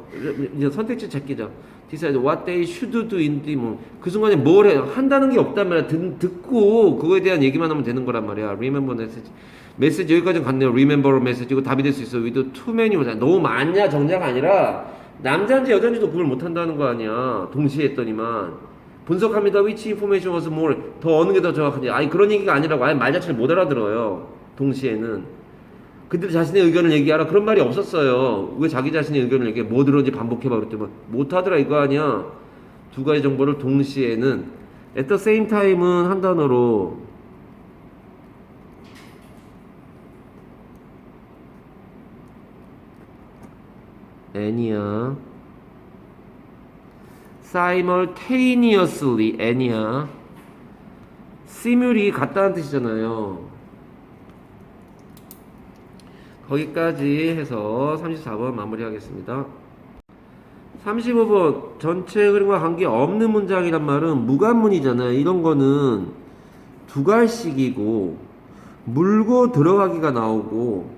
이제 선택지 찾기죠. decide what they should do in the moon. 그 순간에 뭘 해요? 한다는 게 없단 말이야. 듣고 그거에 대한 얘기만 하면 되는 거란 말이야. remember message. 메시지 여기까지 갔네요. remember 메시지고 답이 될 수 있어. with too many words. 너무 많냐 정자가 아니라 남자인지 여자인지도 구별 못한다는 거 아니야. 동시에 했더니만 분석합니다. which information was more. 더 어느 게 더 정확한지. 아니 그런 얘기가 아니라고. 아예 말 자체를 못 알아들어요. 동시에는. 그들 자신의 의견을 얘기하라 그런 말이 없었어요. 왜 자기 자신의 의견을 얘기해? 뭐 들었는지 반복해봐 그랬더니 못하더라 이거 아니야. 두 가지 정보를 동시에는 at the same time은 한 단어로 any야 simultaneously any야 simul이 같다는 뜻이잖아요. 거기까지 해서 34번 마무리하겠습니다. 35번 전체 흐름과 관계없는 문장이란 말은 무관문이잖아요. 이런 거는 두 갈씩이고 물고 들어가기가 나오고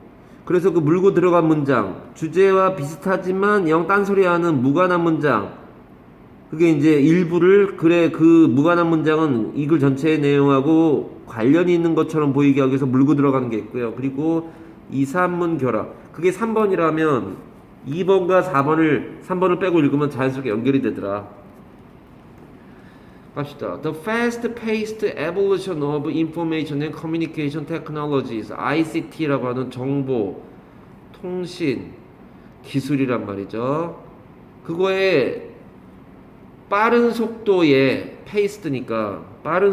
그래서 그 물고 들어간 문장 주제와 비슷하지만 영 딴소리하는 무관한 문장 그게 이제 일부를 그래 그 무관한 문장은 이 글 전체의 내용하고 관련이 있는 것처럼 보이게 하기 위해서 물고 들어가는 게 있고요. 그리고 2, 3문 결합. 그게 3번이라면 2번과 4번을 3번을 빼고 읽으면 자연스럽게 연결이 되더라. 갑시다. The fast-paced evolution of information and communication technologies, ICT라고 하는 정보, 통신, 기술이란 말이죠. 그거에 빠른 속도의 paced니까 빠른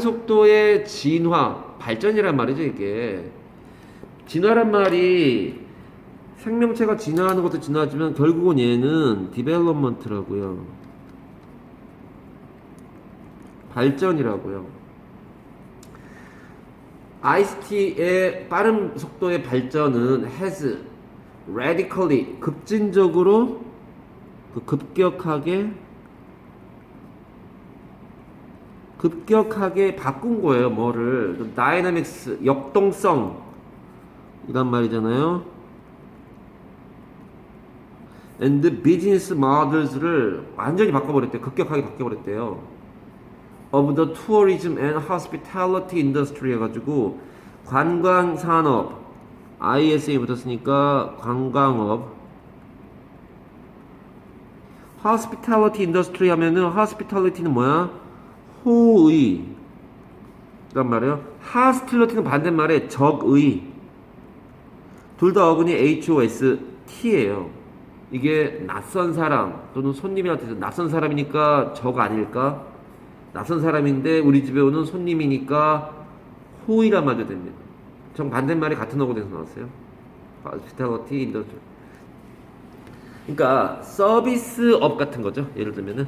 속도의 진화, 발전이란 말이죠, 이게. 진화란 말이 생명체가 진화하는 것도 진화하지만 결국은 얘는 디벨롭먼트라고요. 발전이라고요. ICT의 빠른 속도의 발전은 has radically 급진적으로 급격하게 바꾼 거예요. 뭐를 다이나믹스 역동성 이란 말이잖아요. and business models를 완전히 바꿔버렸대요. 급격하게 바꿔버렸대요. of the tourism and hospitality industry 해가지고 관광산업 IS에 붙었으니까 관광업 hospitality industry 하면은 hospitality는 뭐야? 호의 란 말이에요. hostility는 반대말에 적의 둘 다 어근이 HOST예요. 이게 낯선 사람 또는 손님이라는 뜻은 낯선 사람이니까 적 아닐까? 낯선 사람인데 우리 집에 오는 손님이니까 호의란 말도 됩니다. 정 반대말이 같은 어근에서 나왔어요. hospitality industry. 그러니까 서비스업 같은 거죠. 예를 들면은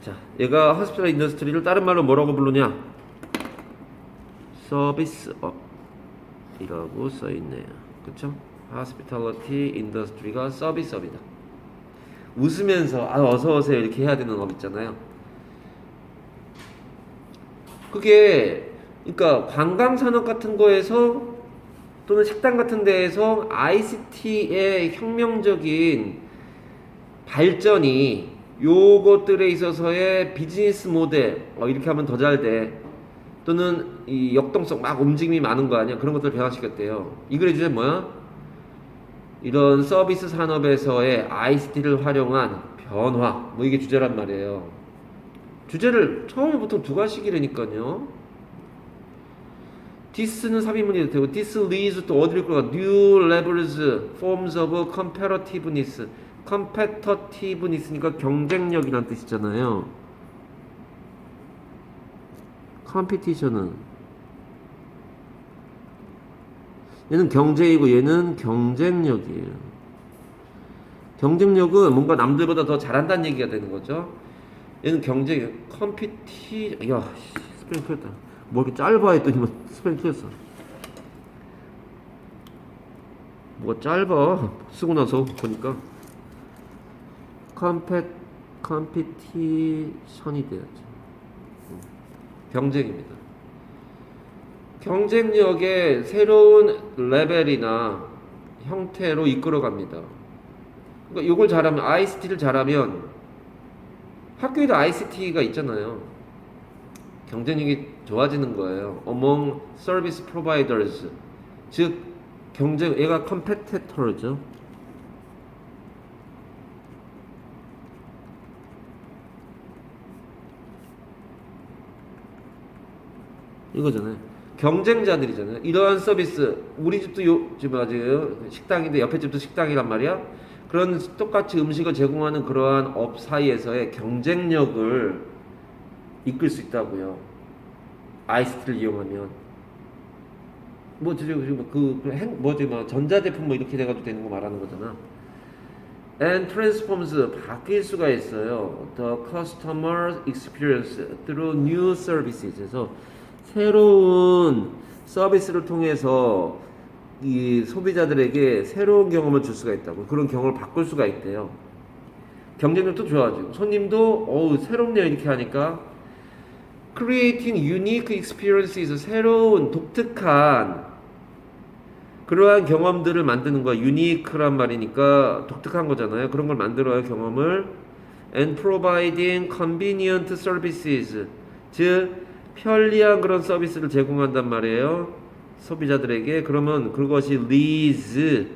자, 얘가 hospital industry를 다른 말로 뭐라고 부르냐? 서비스업이라고 써 있네요. 그렇죠? hospitality industry가 서비스업이다. 웃으면서 어서 오세요 이렇게 해야 되는 업 있잖아요. 그게 그러니까 관광 산업 같은 거에서 또는 식당 같은 데에서 ICT의 혁명적인 발전이 요것들에 있어서의 비즈니스 모델 이렇게 하면 더 잘 돼. 또는 이 역동성 막 움직임이 많은 거 아니야? 그런 것들을 변화시켰대요. 이 글의 주제 뭐야? 이런 서비스 산업에서의 ICT를 활용한 변화 뭐 이게 주제란 말이에요. 주제를 처음에 보통 두 가지씩이라니까요. this는 삽입문이 되고 this leads 또 어디를 끌어가 new levels forms of competitiveness competitiveness니까 경쟁력이란 뜻이잖아요. 컴피티션은 얘는 경제이고 얘는 경쟁력이에요. 경쟁력은 뭔가 남들보다 더 잘한다는 얘기가 되는 거죠. 얘는 경쟁 야 스펠링 틀렸다. 뭐 이렇게 짧아 했더니 스펠링 틀렸어. 뭐가 짧아 쓰고 나서 보니까 컴피티션이 돼야지. 경쟁입니다. 경쟁력의 새로운 레벨이나 형태로 이끌어갑니다. 그러니까 이걸 잘하면 ICT를 잘하면 학교에도 ICT가 있잖아요. 경쟁력이 좋아지는 거예요. Among service providers 즉 경쟁 얘가 competitor죠. 이거잖아요. 경쟁자들이잖아요. 이러한 서비스 우리 집도 지금 아직 식당인데 옆에 집도 식당이란 말이야. 그런 똑같이 음식을 제공하는 그러한 업 사이에서의 경쟁력을 이끌 수 있다고요. ICT를 이용하면 뭐 전자제품 뭐 이렇게 돼가지고 되는 거 말하는 거잖아. And transforms 바뀔 수가 있어요. The customer experience through new services. 그래서 새로운 서비스를 통해서 이 소비자들에게 새로운 경험을 줄 수가 있다고. 그런 경험을 바꿀 수가 있대요. 경쟁력도 좋아지고 손님도 새롭네요 이렇게 하니까 creating unique experiences 새로운 독특한 그러한 경험들을 만드는 거야. unique란 말이니까 독특한 거잖아요. 그런 걸 만들어요 경험을. and providing convenient services 즉 편리한 그런 서비스를 제공한단 말이에요. 소비자들에게. 그러면 그것이 leads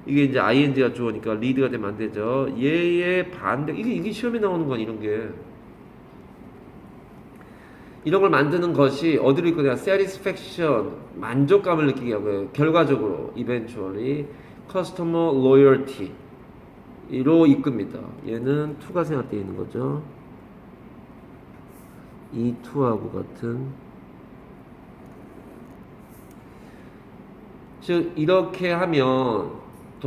이게 이제 ing가 주어니까 lead가 되면 안 되죠. 얘의 반대 이게 시험에 나오는 건 이런 게 이런 걸 만드는 것이 어디로 있거든요. satisfaction 만족감을 느끼게 하고요. 결과적으로 eventually customer loyalty 로 이끕니다. 얘는 to가 생각되어 있는 거죠. 이 to하고 같은 즉 이렇게 하면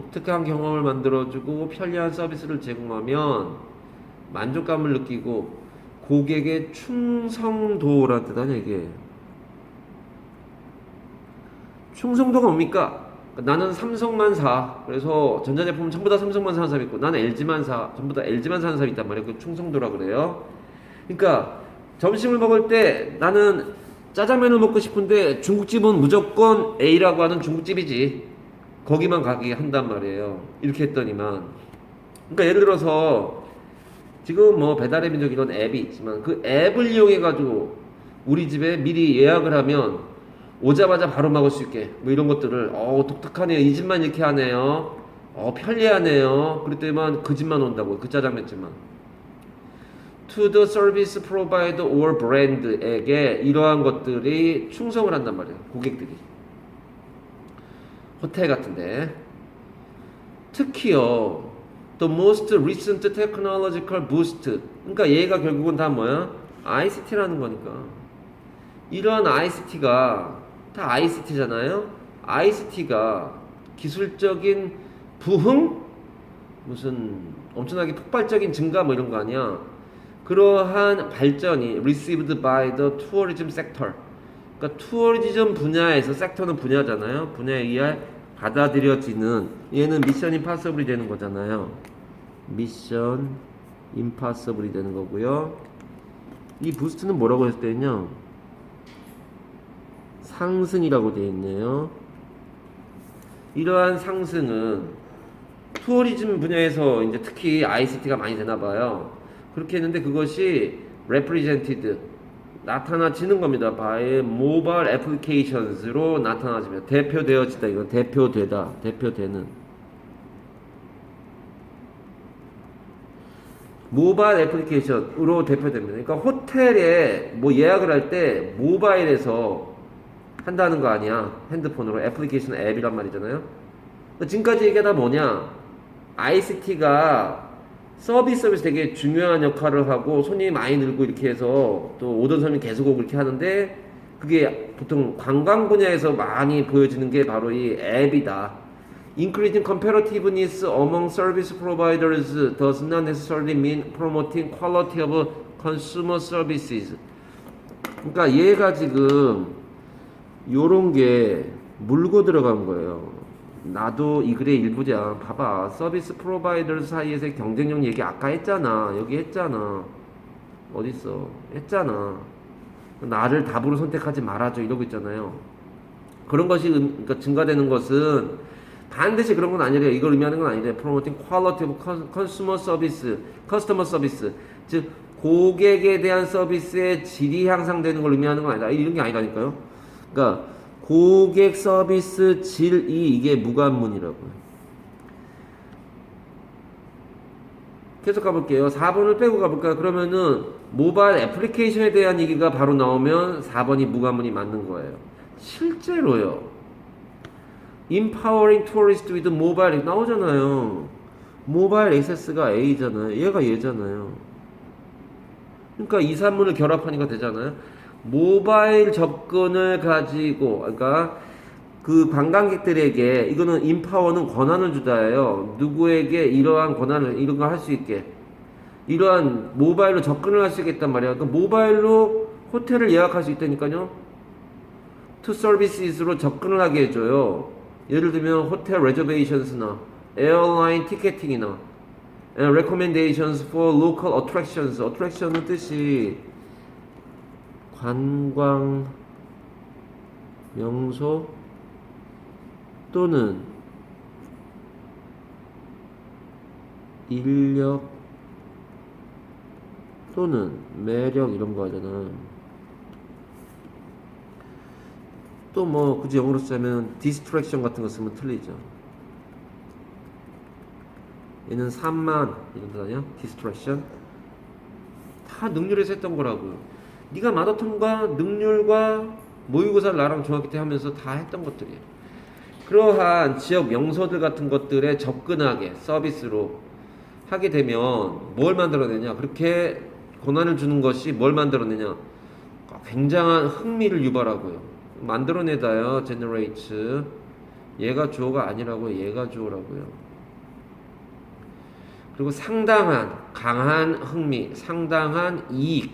독특한 경험을 만들어주고 편리한 서비스를 제공하면 만족감을 느끼고 고객의 충성도라는 뜻 아니야 이게. 충성도가 뭡니까? 나는 삼성만 사. 그래서 전자제품 전부 다 삼성만 사는 사람 있고 나는 LG만 사. 전부 다 LG만 사는 사람이 있단 말이에요. 그 충성도라 그래요. 그러니까 점심을 먹을 때 나는 짜장면을 먹고 싶은데 중국집은 무조건 A라고 하는 중국집이지. 거기만 가게 한단 말이에요. 이렇게 했더니만. 그러니까 예를 들어서 지금 뭐 배달의 민족 이런 앱이 있지만 그 앱을 이용해 가지고 우리 집에 미리 예약을 하면 오자마자 바로 먹을 수 있게 뭐 이런 것들을 독특하네요. 이 집만 이렇게 하네요. 편리하네요. 그랬더니만 그 집만 온다고 그 짜장면집만. To the service provider or brand에게 이러한 것들이 충성을 한단 말이에요. 고객들이. 호텔 같은데 특히요 the most recent technological boost 그러니까 얘가 결국은 다 뭐야? ICT라는 거니까 이러한 ICT가 다 ICT잖아요. ICT가 기술적인 부흥? 무슨 엄청나게 폭발적인 증가 뭐 이런 거 아니야. 그러한 발전이 received by the tourism sector 그러니까 투어리즘 분야에서 섹터는 분야잖아요. 분야에 의해 받아들여지는 얘는 미션 임파서블이 되는 거잖아요. 미션 임파서블이 되는 거고요. 이 부스트는 뭐라고 했을 때는요. 상승이라고 되어 있네요. 이러한 상승은 투어리즘 분야에서 이제 특히 ICT가 많이 되나 봐요. 그렇게 했는데 그것이 represented 나타나지는 겁니다. by mobile applications로 나타나집니다. 대표되어지다. 이건 대표되다. 대표되는. 모바일 애플리케이션으로 대표됩니다. 그러니까 호텔에 뭐 예약을 할 때 모바일에서 한다는 거 아니야. 핸드폰으로 애플리케이션 앱이란 말이잖아요. 지금까지 얘기가 다 뭐냐? ICT가 서비스 되게 중요한 역할을 하고 손님이 많이 늘고 이렇게 해서 또 오던 손님이 계속 오고 이렇게 하는데 그게 보통 관광 분야에서 많이 보여지는 게 바로 이 앱이다. Increasing competitiveness among service providers does not necessarily mean promoting quality of consumer services. 그러니까 얘가 지금 요런 게 물고 들어간 거예요. 나도 이 글의 일부자. 봐봐. 서비스 프로바이더 사이에서의 경쟁력 얘기 아까 했잖아. 여기 했잖아. 어딨어? 했잖아. 나를 답으로 선택하지 말아줘. 이러고 있잖아요. 그런 것이 그러니까 증가되는 것은 반드시 그런 건 아니래요. 이걸 의미하는 건 아니래요. Promoting quality of consumer service, customer service. 즉, 고객에 대한 서비스의 질이 향상되는 걸 의미하는 건 아니다. 이런 게 아니라니까요. 그러니까 고객 서비스 질이 이게 무관문이라고요. 계속 가볼게요. 4번을 빼고 가볼까요? 그러면은 모바일 애플리케이션에 대한 얘기가 바로 나오면 4번이 무관문이 맞는 거예요. 실제로요. Empowering tourists with mobile 나오잖아요. 모바일 액세스가 A잖아요. 얘가 얘잖아요. 그러니까 2, 3문을 결합하니까 되잖아요. 모바일 접근을 가지고 그러니까 그 관광객들에게 이거는 인파워는 권한을 주다예요. 누구에게 이러한 권한을 이런 걸 할 수 있게 이러한 모바일로 접근을 할 수 있겠단 말이야. 그러니까 모바일로 호텔을 예약할 수 있다니까요. to services로 접근을 하게 해줘요. 예를 들면 호텔 레저베이션스나 에어라인 티켓팅이나 recommendations for local attractions. attraction은 뜻이 관광 명소 또는 인력 또는 매력 이런 거 하잖아. 또 뭐 굳이 영어로 쓰자면 distraction 같은 거 쓰면 틀리죠. 얘는 산만 이런 거 아니야? distraction 다 능률에서 했던 거라고. 네가 마더톤과 능률과 모의고사를 나랑 중학교 때 하면서 다 했던 것들이에요. 그러한 지역 명소들 같은 것들에 접근하게 서비스로 하게 되면 뭘 만들어내냐? 그렇게 권한을 주는 것이 뭘 만들어내냐? 굉장한 흥미를 유발하고요. 만들어내다요. generate 얘가 주어가 아니라고 얘가 주어라고요. 그리고 상당한, 강한 흥미, 상당한 이익.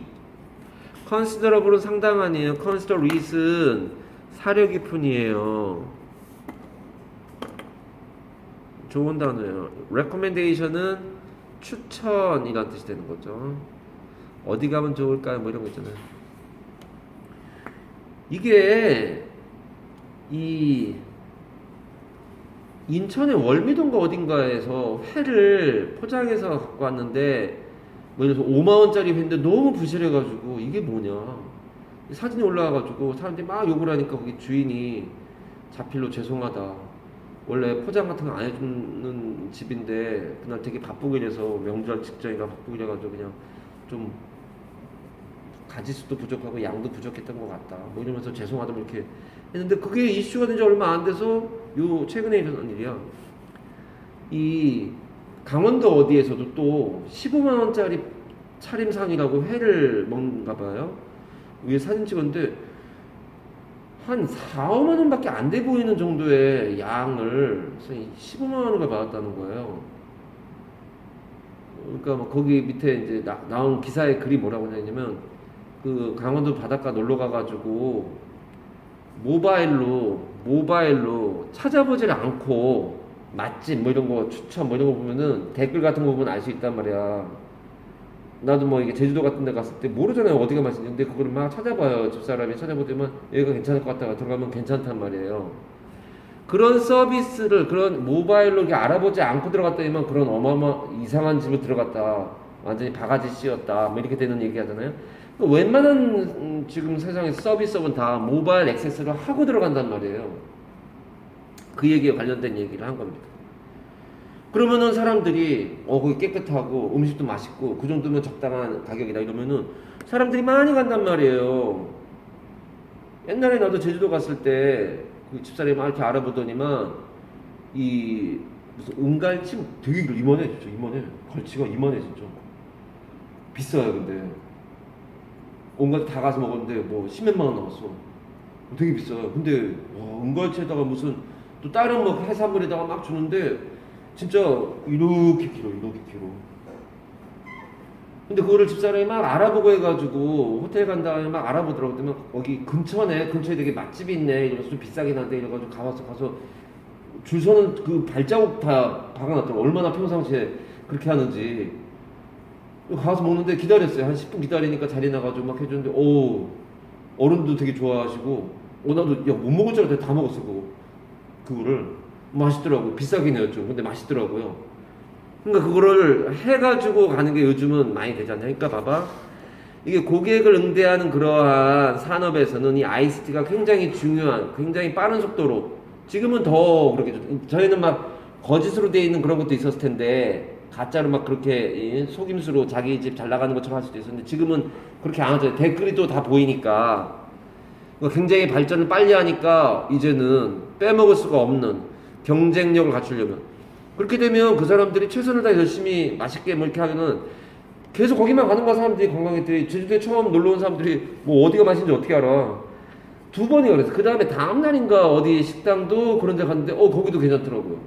considerable은 상당한이에요. considerat은 사려 깊은이에요. 좋은 단어예요. recommendation은 추천이란 뜻이 되는 거죠. 어디 가면 좋을까요? 뭐 이런 거 있잖아요. 이게 이 인천의 월미동가 어딘가에서 회를 포장해서 갖고 왔는데 뭐 예를 들어서 5만 원짜리 회인데 너무 부실해가지고 이게 뭐냐 사진이 올라와가지고 사람들이 막 욕을 하니까 거기 주인이 자필로 죄송하다, 원래 포장 같은 거 안 해주는 집인데 그날 되게 바쁘게 돼서 명절 직전이라 바쁘게 돼가지고 그냥 좀 가지수도 부족하고 양도 부족했던 것 같다 뭐 이러면서 죄송하다 뭐 이렇게 했는데 그게 이슈가 된 지 얼마 안 돼서 요 최근에 일어난 일이야. 이 강원도 어디에서도 또 15만 원짜리 차림상이라고 회를 먹는가 봐요. 위에 사진 찍었는데 한 4, 5만 원밖에 안 돼 보이는 정도의 양을 15만 원을 받았다는 거예요. 그러니까 뭐 거기 밑에 이제 나온 기사의 글이 뭐라고 하냐면 그 강원도 바닷가 놀러 가가지고 모바일로 찾아보질 않고 맛집 뭐 이런 거 추천 뭐 이런 거 보면은 댓글 같은 거 보면 알 수 있단 말이야. 나도 뭐 이게 제주도 같은 데 갔을 때 모르잖아요 어디가 맛있는데 그거를 막 찾아봐요. 집사람이 찾아보더만 여기가 괜찮을 것 같다가 들어가면 괜찮단 말이에요. 그런 서비스를 그런 모바일로 이렇게 알아보지 않고 들어갔더니만 그런 어마어마 이상한 집을 들어갔다 완전히 바가지 씌웠다 뭐 이렇게 되는 얘기 하잖아요. 웬만한 지금 세상에 서비스업은 다 모바일 액세스를 하고 들어간단 말이에요. 그 얘기에 관련된 얘기를 한 겁니다. 그러면은 사람들이 거기 깨끗하고 음식도 맛있고 그 정도면 적당한 가격이다 이러면은 사람들이 많이 간단 말이에요. 옛날에 나도 제주도 갔을 때 그 집사람이 막 이렇게 알아보더니만 이 무슨 은갈치 되게 이만해 진짜 이만해. 갈치가 이만해 진짜. 비싸요 근데. 온갖 다 가서 먹었는데 뭐 10몇만 원 나왔어. 되게 비싸요. 근데 와, 은갈치에다가 무슨 또 다른 뭐 해산물에다가 막 주는데 진짜 이렇게 길어. 근데 그거를 집사람이 막 알아보고 해가지고 호텔 간 다음에 막 알아보더라고. 그러면 거기 근처에 되게 맛집이 있네 이러면서 좀 비싸긴 한데 이래가지고 가서 줄 서는 그 발자국 다 박아놨더라고. 얼마나 평상시에 그렇게 하는지. 가서 먹는데 기다렸어요. 한 10분 기다리니까 자리 나가지고 막 해주는데 오 어른도 되게 좋아하시고 나도 야 못 먹을 줄 알았는데 다 먹었어 그거를. 맛있더라고. 비싸긴 해요 좀. 근데 맛있더라고요. 그러니까 그거를 해가지고 가는 게 요즘은 많이 되잖아요. 그러니까 봐봐 이게 고객을 응대하는 그러한 산업에서는 이 ICT가 굉장히 중요한, 굉장히 빠른 속도로 지금은 더 그렇게 저희는 막 거짓으로 돼 있는 그런 것도 있었을 텐데 가짜로 막 그렇게 속임수로 자기 집 잘 나가는 것처럼 할 수도 있었는데 지금은 그렇게 안 하죠. 댓글이 또 다 보이니까 굉장히 발전을 빨리 하니까 이제는 빼먹을 수가 없는 경쟁력을 갖추려면 그렇게 되면 그 사람들이 최선을 다해 열심히 맛있게 뭐 이렇게 하면은 계속 거기만 가는 거야. 사람들이 관광객들이 제주도에 처음 놀러 온 사람들이 뭐 어디가 맛있는지 어떻게 알아. 2번이 그래서 그 다음에 다음날인가 어디 식당도 그런 데 갔는데 거기도 괜찮더라고요.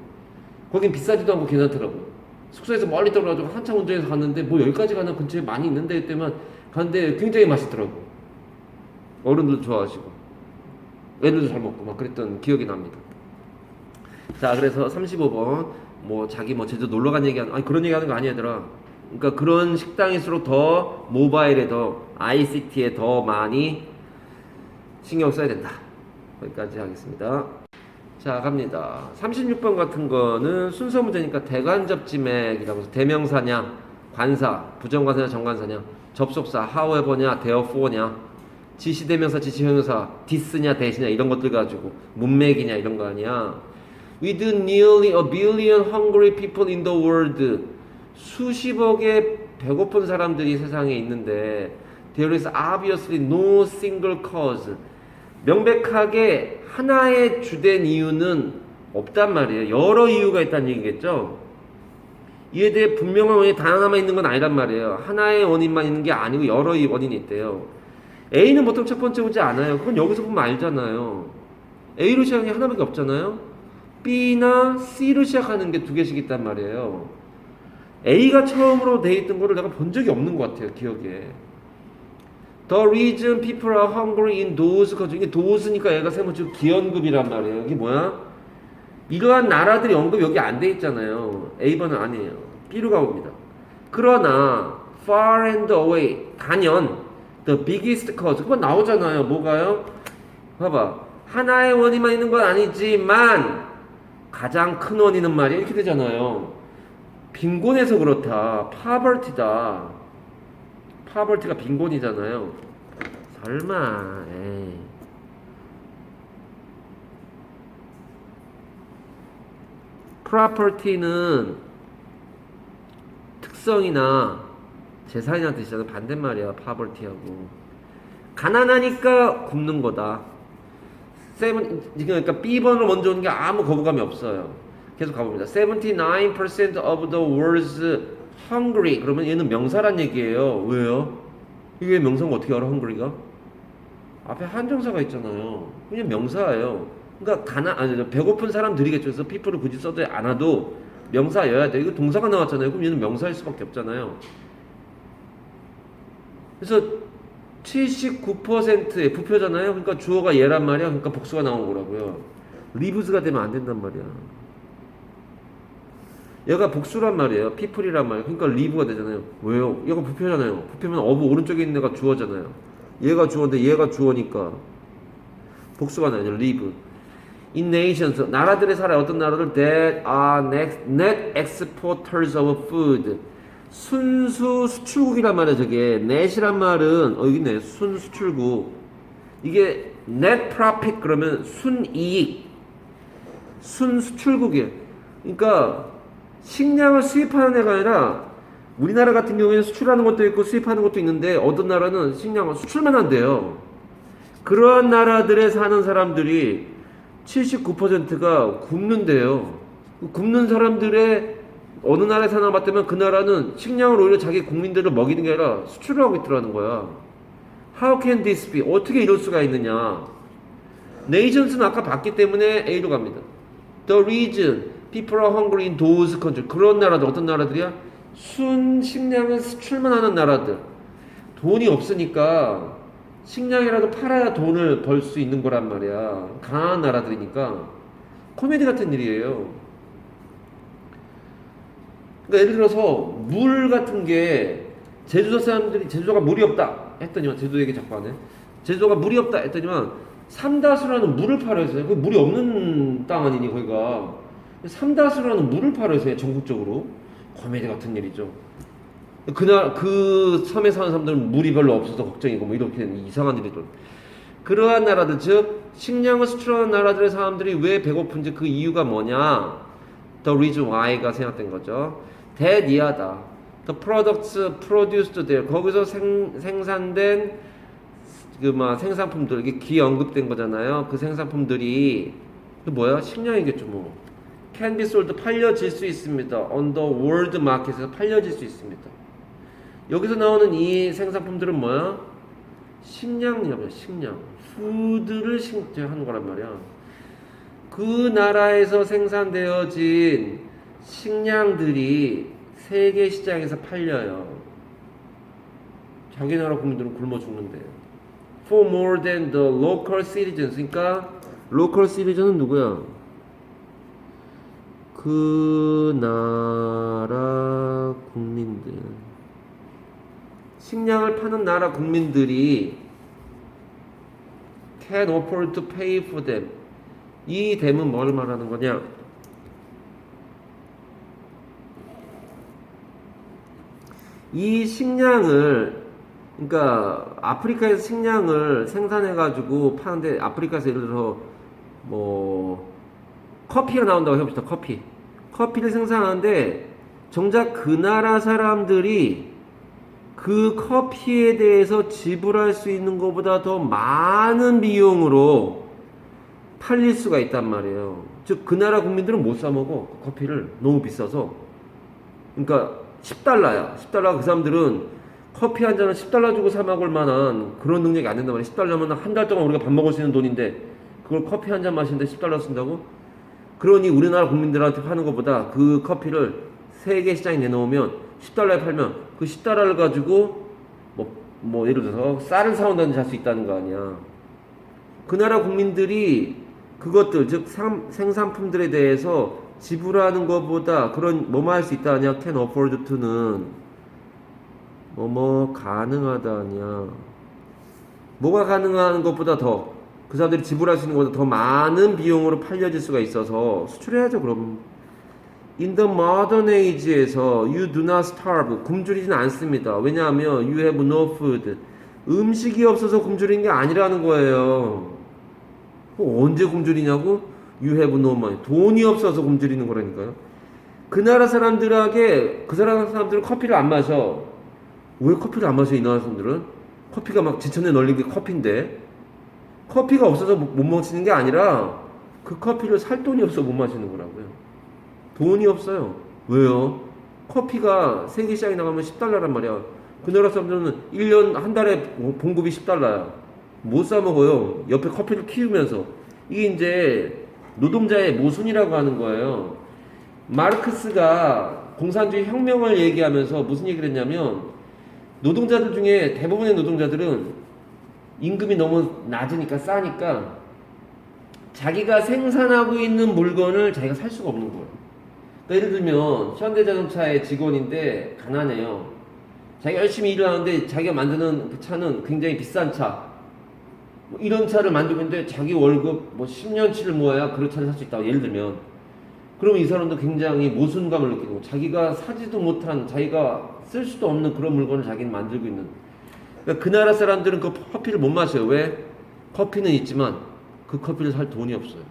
거긴 비싸지도 않고 괜찮더라고요. 숙소에서 멀리 떨어가지고 한참 운전해서 갔는데 뭐 여기까지 가는 근처에 많이 있는데 그때만 갔는데 굉장히 맛있더라고. 어른들도 좋아하시고 애들도 잘 먹고 막 그랬던 기억이 납니다. 자 그래서 35번 뭐 자기 뭐 제주 놀러 간 얘기하는 아니 그런 얘기하는 거 아니야 얘들아. 그러니까 그런 식당일수록 더 모바일에 더 ICT에 더 많이 신경 써야 된다. 거기까지 하겠습니다. 자 갑니다. 36번 같은 거는 순서 문제니까 대간접지맥이라고 해서 대명사냐 관사 부정관사냐 정관사냐 접속사 however냐 therefore냐 지시대명사 지시형용사 this냐 that이냐 이런 것들 가지고 문맥이냐 이런 거 아니야. With nearly a billion hungry people in the world 수십억의 배고픈 사람들이 세상에 있는데 there is obviously no single cause 명백하게 하나의 주된 이유는 없단 말이에요. 여러 이유가 있다는 얘기겠죠. 이에 대해 분명한 원인이 단 하나만 있는 건 아니란 말이에요. 하나의 원인만 있는 게 아니고 여러 원인이 있대요. A는 보통 첫 번째 오지 않아요. 그건 여기서 보면 알잖아요. A로 시작하는 게 하나밖에 없잖아요. B나 C로 시작하는 게 두 개씩 있단 말이에요. A가 처음으로 돼 있던 거를 내가 본 적이 없는 것 같아요, 기억에. The reason people are hungry in those countries. 이게 those니까 얘가 세모치고 기언급이란 말이에요. 이게 뭐야? 이러한 나라들이 언급 여기 안 돼 있잖아요. A번은 아니에요. B로 가봅니다. 그러나 far and away 단연 the biggest cause 그거 나오잖아요. 뭐가요? 봐봐. 하나의 원인만 있는 건 아니지만 가장 큰 원인은 말이야 이렇게 되잖아요. 빈곤해서 그렇다. poverty다. poverty가 빈곤이잖아요. 설마. 에이. property는 특성이나 재산이나 뜻이잖아. 반대말이야. poverty하고. 가난하니까 굶는 거다. 그러니까 B번으로 먼저 오는 게 아무 거부감이 없어요. 계속 가봅니다. 79% of the world's hungry. 그러면 얘는 명사란 얘기예요. 왜요? 이게 명사가 어떻게 알아? hungry가? 앞에 한정사가 있잖아요. 그냥 명사예요. 그러니까 배고픈 사람들이겠죠. 그래서 people을 굳이 써도 안 와도 명사여야 돼. 이거 동사가 나왔잖아요. 그럼 얘는 명사일 수밖에 없잖아요. 그래서 79%의 부표잖아요. 그러니까 주어가 얘란 말이야. 그러니까 복수가 나온 거라고요. lives가 되면 안 된단 말이야. 얘가 복수란 말이에요. people이란 말이에요. 그러니까 live가 되잖아요. 왜요? 얘가 부표잖아요. 부표면 of 오른쪽에 있는 애가 주어잖아요. 얘가 주어인데 얘가 주어니까 복수가 나죠. live. In nations 나라들에 살아요. 어떤 나라들 that are net exporters of food. 순수 수출국이란 말이야. 저게 net이란 말은 여기 있네. 순수출국. 이게 net profit 그러면 순이익 순수출국이에요. 그러니까 식량을 수입하는 애가 아니라 우리나라 같은 경우에는 수출하는 것도 있고 수입하는 것도 있는데 어떤 나라는 식량을 수출만 한대요. 그러한 나라들에 사는 사람들이 79%가 굶는데요. 굶는 사람들의 어느 나라에 사나 봤다면 그 나라는 식량을 오히려 자기 국민들을 먹이는 게 아니라 수출을 하고 있더라는 거야. How can this be? 어떻게 이럴 수가 있느냐? Nations는 아까 봤기 때문에 A로 갑니다. The reason people are hungry in those countries. 그런 나라들 어떤 나라들이야? 순 식량을 수출만 하는 나라들. 돈이 없으니까 식량이라도 팔아야 돈을 벌 수 있는 거란 말이야. 강한 나라들이니까 코미디 같은 일이에요. 그러니까 예를 들어서 물 같은 게 제주도 사람들이 제주도가 물이 없다 했더니만 제주도 얘기 자꾸 하네. 제주도가 물이 없다 했더니만 삼다수라는 물을 팔아 있어요. 그 물이 없는 땅 아니니 거기가. 삼다수라는 물을 팔아 있어요. 전국적으로. 코미디 같은 일이죠. 그날 그 섬에 사는 사람들은 물이 별로 없어서 걱정이고 뭐 이렇게 이상한 일이죠. 그러한 나라들 즉 식량을 수출하는 나라들의 사람들이 왜 배고픈지 그 이유가 뭐냐? The reason why가 생각된 거죠. 대니하다. The products produced there. 거기서 생산된 생산품들 이게 기 언급된 거잖아요. 그 생산품들이 그 뭐야? 식량이겠죠 뭐. Can be sold 팔려질 수 있습니다. On the world market에서 팔려질 수 있습니다. 여기서 나오는 이 생산품들은 뭐야? 식량이야, 식량. 푸드를 하는 거란 말이야. 그 나라에서 생산되어진 식량들이 세계 시장에서 팔려요. 자기 나라 국민들은 굶어 죽는데. For more than the local citizens. 그러니까 local citizen은 누구야? 그 나라 국민들. 식량을 파는 나라 국민들이 can afford to pay for them. 이 them은 뭘 말하는 거냐? 이 식량을 그러니까 아프리카에서 식량을 생산해 가지고 파는데 아프리카에서 예를 들어서 뭐 커피가 나온다고 해봅시다. 커피를 생산하는데 정작 그 나라 사람들이 그 커피에 대해서 지불할 수 있는 것보다 더 많은 비용으로 팔릴 수가 있단 말이에요. 즉 그 나라 국민들은 못 사 먹어. 그 커피를 너무 비싸서. 그러니까 10달러야. 10달러 그 사람들은 커피 한 잔을 10달러 주고 사 먹을 만한 그런 능력이 안 된단 말이야. 10달러면 한 달 동안 우리가 밥 먹을 수 있는 돈인데 그걸 커피 한 잔 마시는데 10달러 쓴다고? 그러니 우리나라 국민들한테 파는 것보다 그 커피를 세계 시장에 내놓으면 10달러에 팔면 그 10달러를 가지고 예를 들어서 쌀을 사온다든지 할 수 있다는 거 아니야. 그 나라 국민들이 그것들 즉 생산품들에 대해서 지불하는 것보다 그런 뭐뭐 할 수 있다 아니야. can afford to는 뭐뭐 가능하다 아니야. 뭐가 가능한 것보다 더 그 사람들이 지불할 수 있는 것보다 더 많은 비용으로 팔려질 수가 있어서 수출해야죠. 그럼 in the modern age에서 you do not starve 굶주리진 않습니다. 왜냐하면 you have no food 음식이 없어서 굶주리는 게 아니라는 거예요. 언제 굶주리냐고? You have no money 돈이 없어서 굶주리는 거라니까요. 그 나라 사람들에게 그 나라 사람들은 커피를 안 마셔. 왜 커피를 안 마셔? 이 나라 사람들은 커피가 막 지천에 널린 게 커피인데 커피가 없어서 못 마시는 게 아니라 그 커피를 살 돈이 없어 못 마시는 거라고요. 돈이 없어요. 왜요? 커피가 세계 시장에 나가면 10달러란 말이야. 그 나라 사람들은 1년 한 달에 봉급이 10달러야. 못 사 먹어요. 옆에 커피를 키우면서. 이게 이제 노동자의 모순이라고 하는 거예요. 마르크스가 공산주의 혁명을 얘기하면서 무슨 얘기를 했냐면 노동자들 중에 대부분의 노동자들은 임금이 너무 낮으니까 싸니까 자기가 생산하고 있는 물건을 자기가 살 수가 없는 거예요. 그러니까 예를 들면 현대자동차의 직원인데 가난해요. 자기가 열심히 일을 하는데 자기가 만드는 그 차는 굉장히 비싼 차. 이런 차를 만들고 있는데 자기 월급 10년치를 모아야 그런 차를 살 수 있다고 예를 들면 그러면 이 사람도 굉장히 모순감을 느끼고 자기가 사지도 못한 자기가 쓸 수도 없는 그런 물건을 자기는 만들고 있는 그러니까 그 나라 사람들은 그 커피를 못 마셔요. 왜? 커피는 있지만 그 커피를 살 돈이 없어요.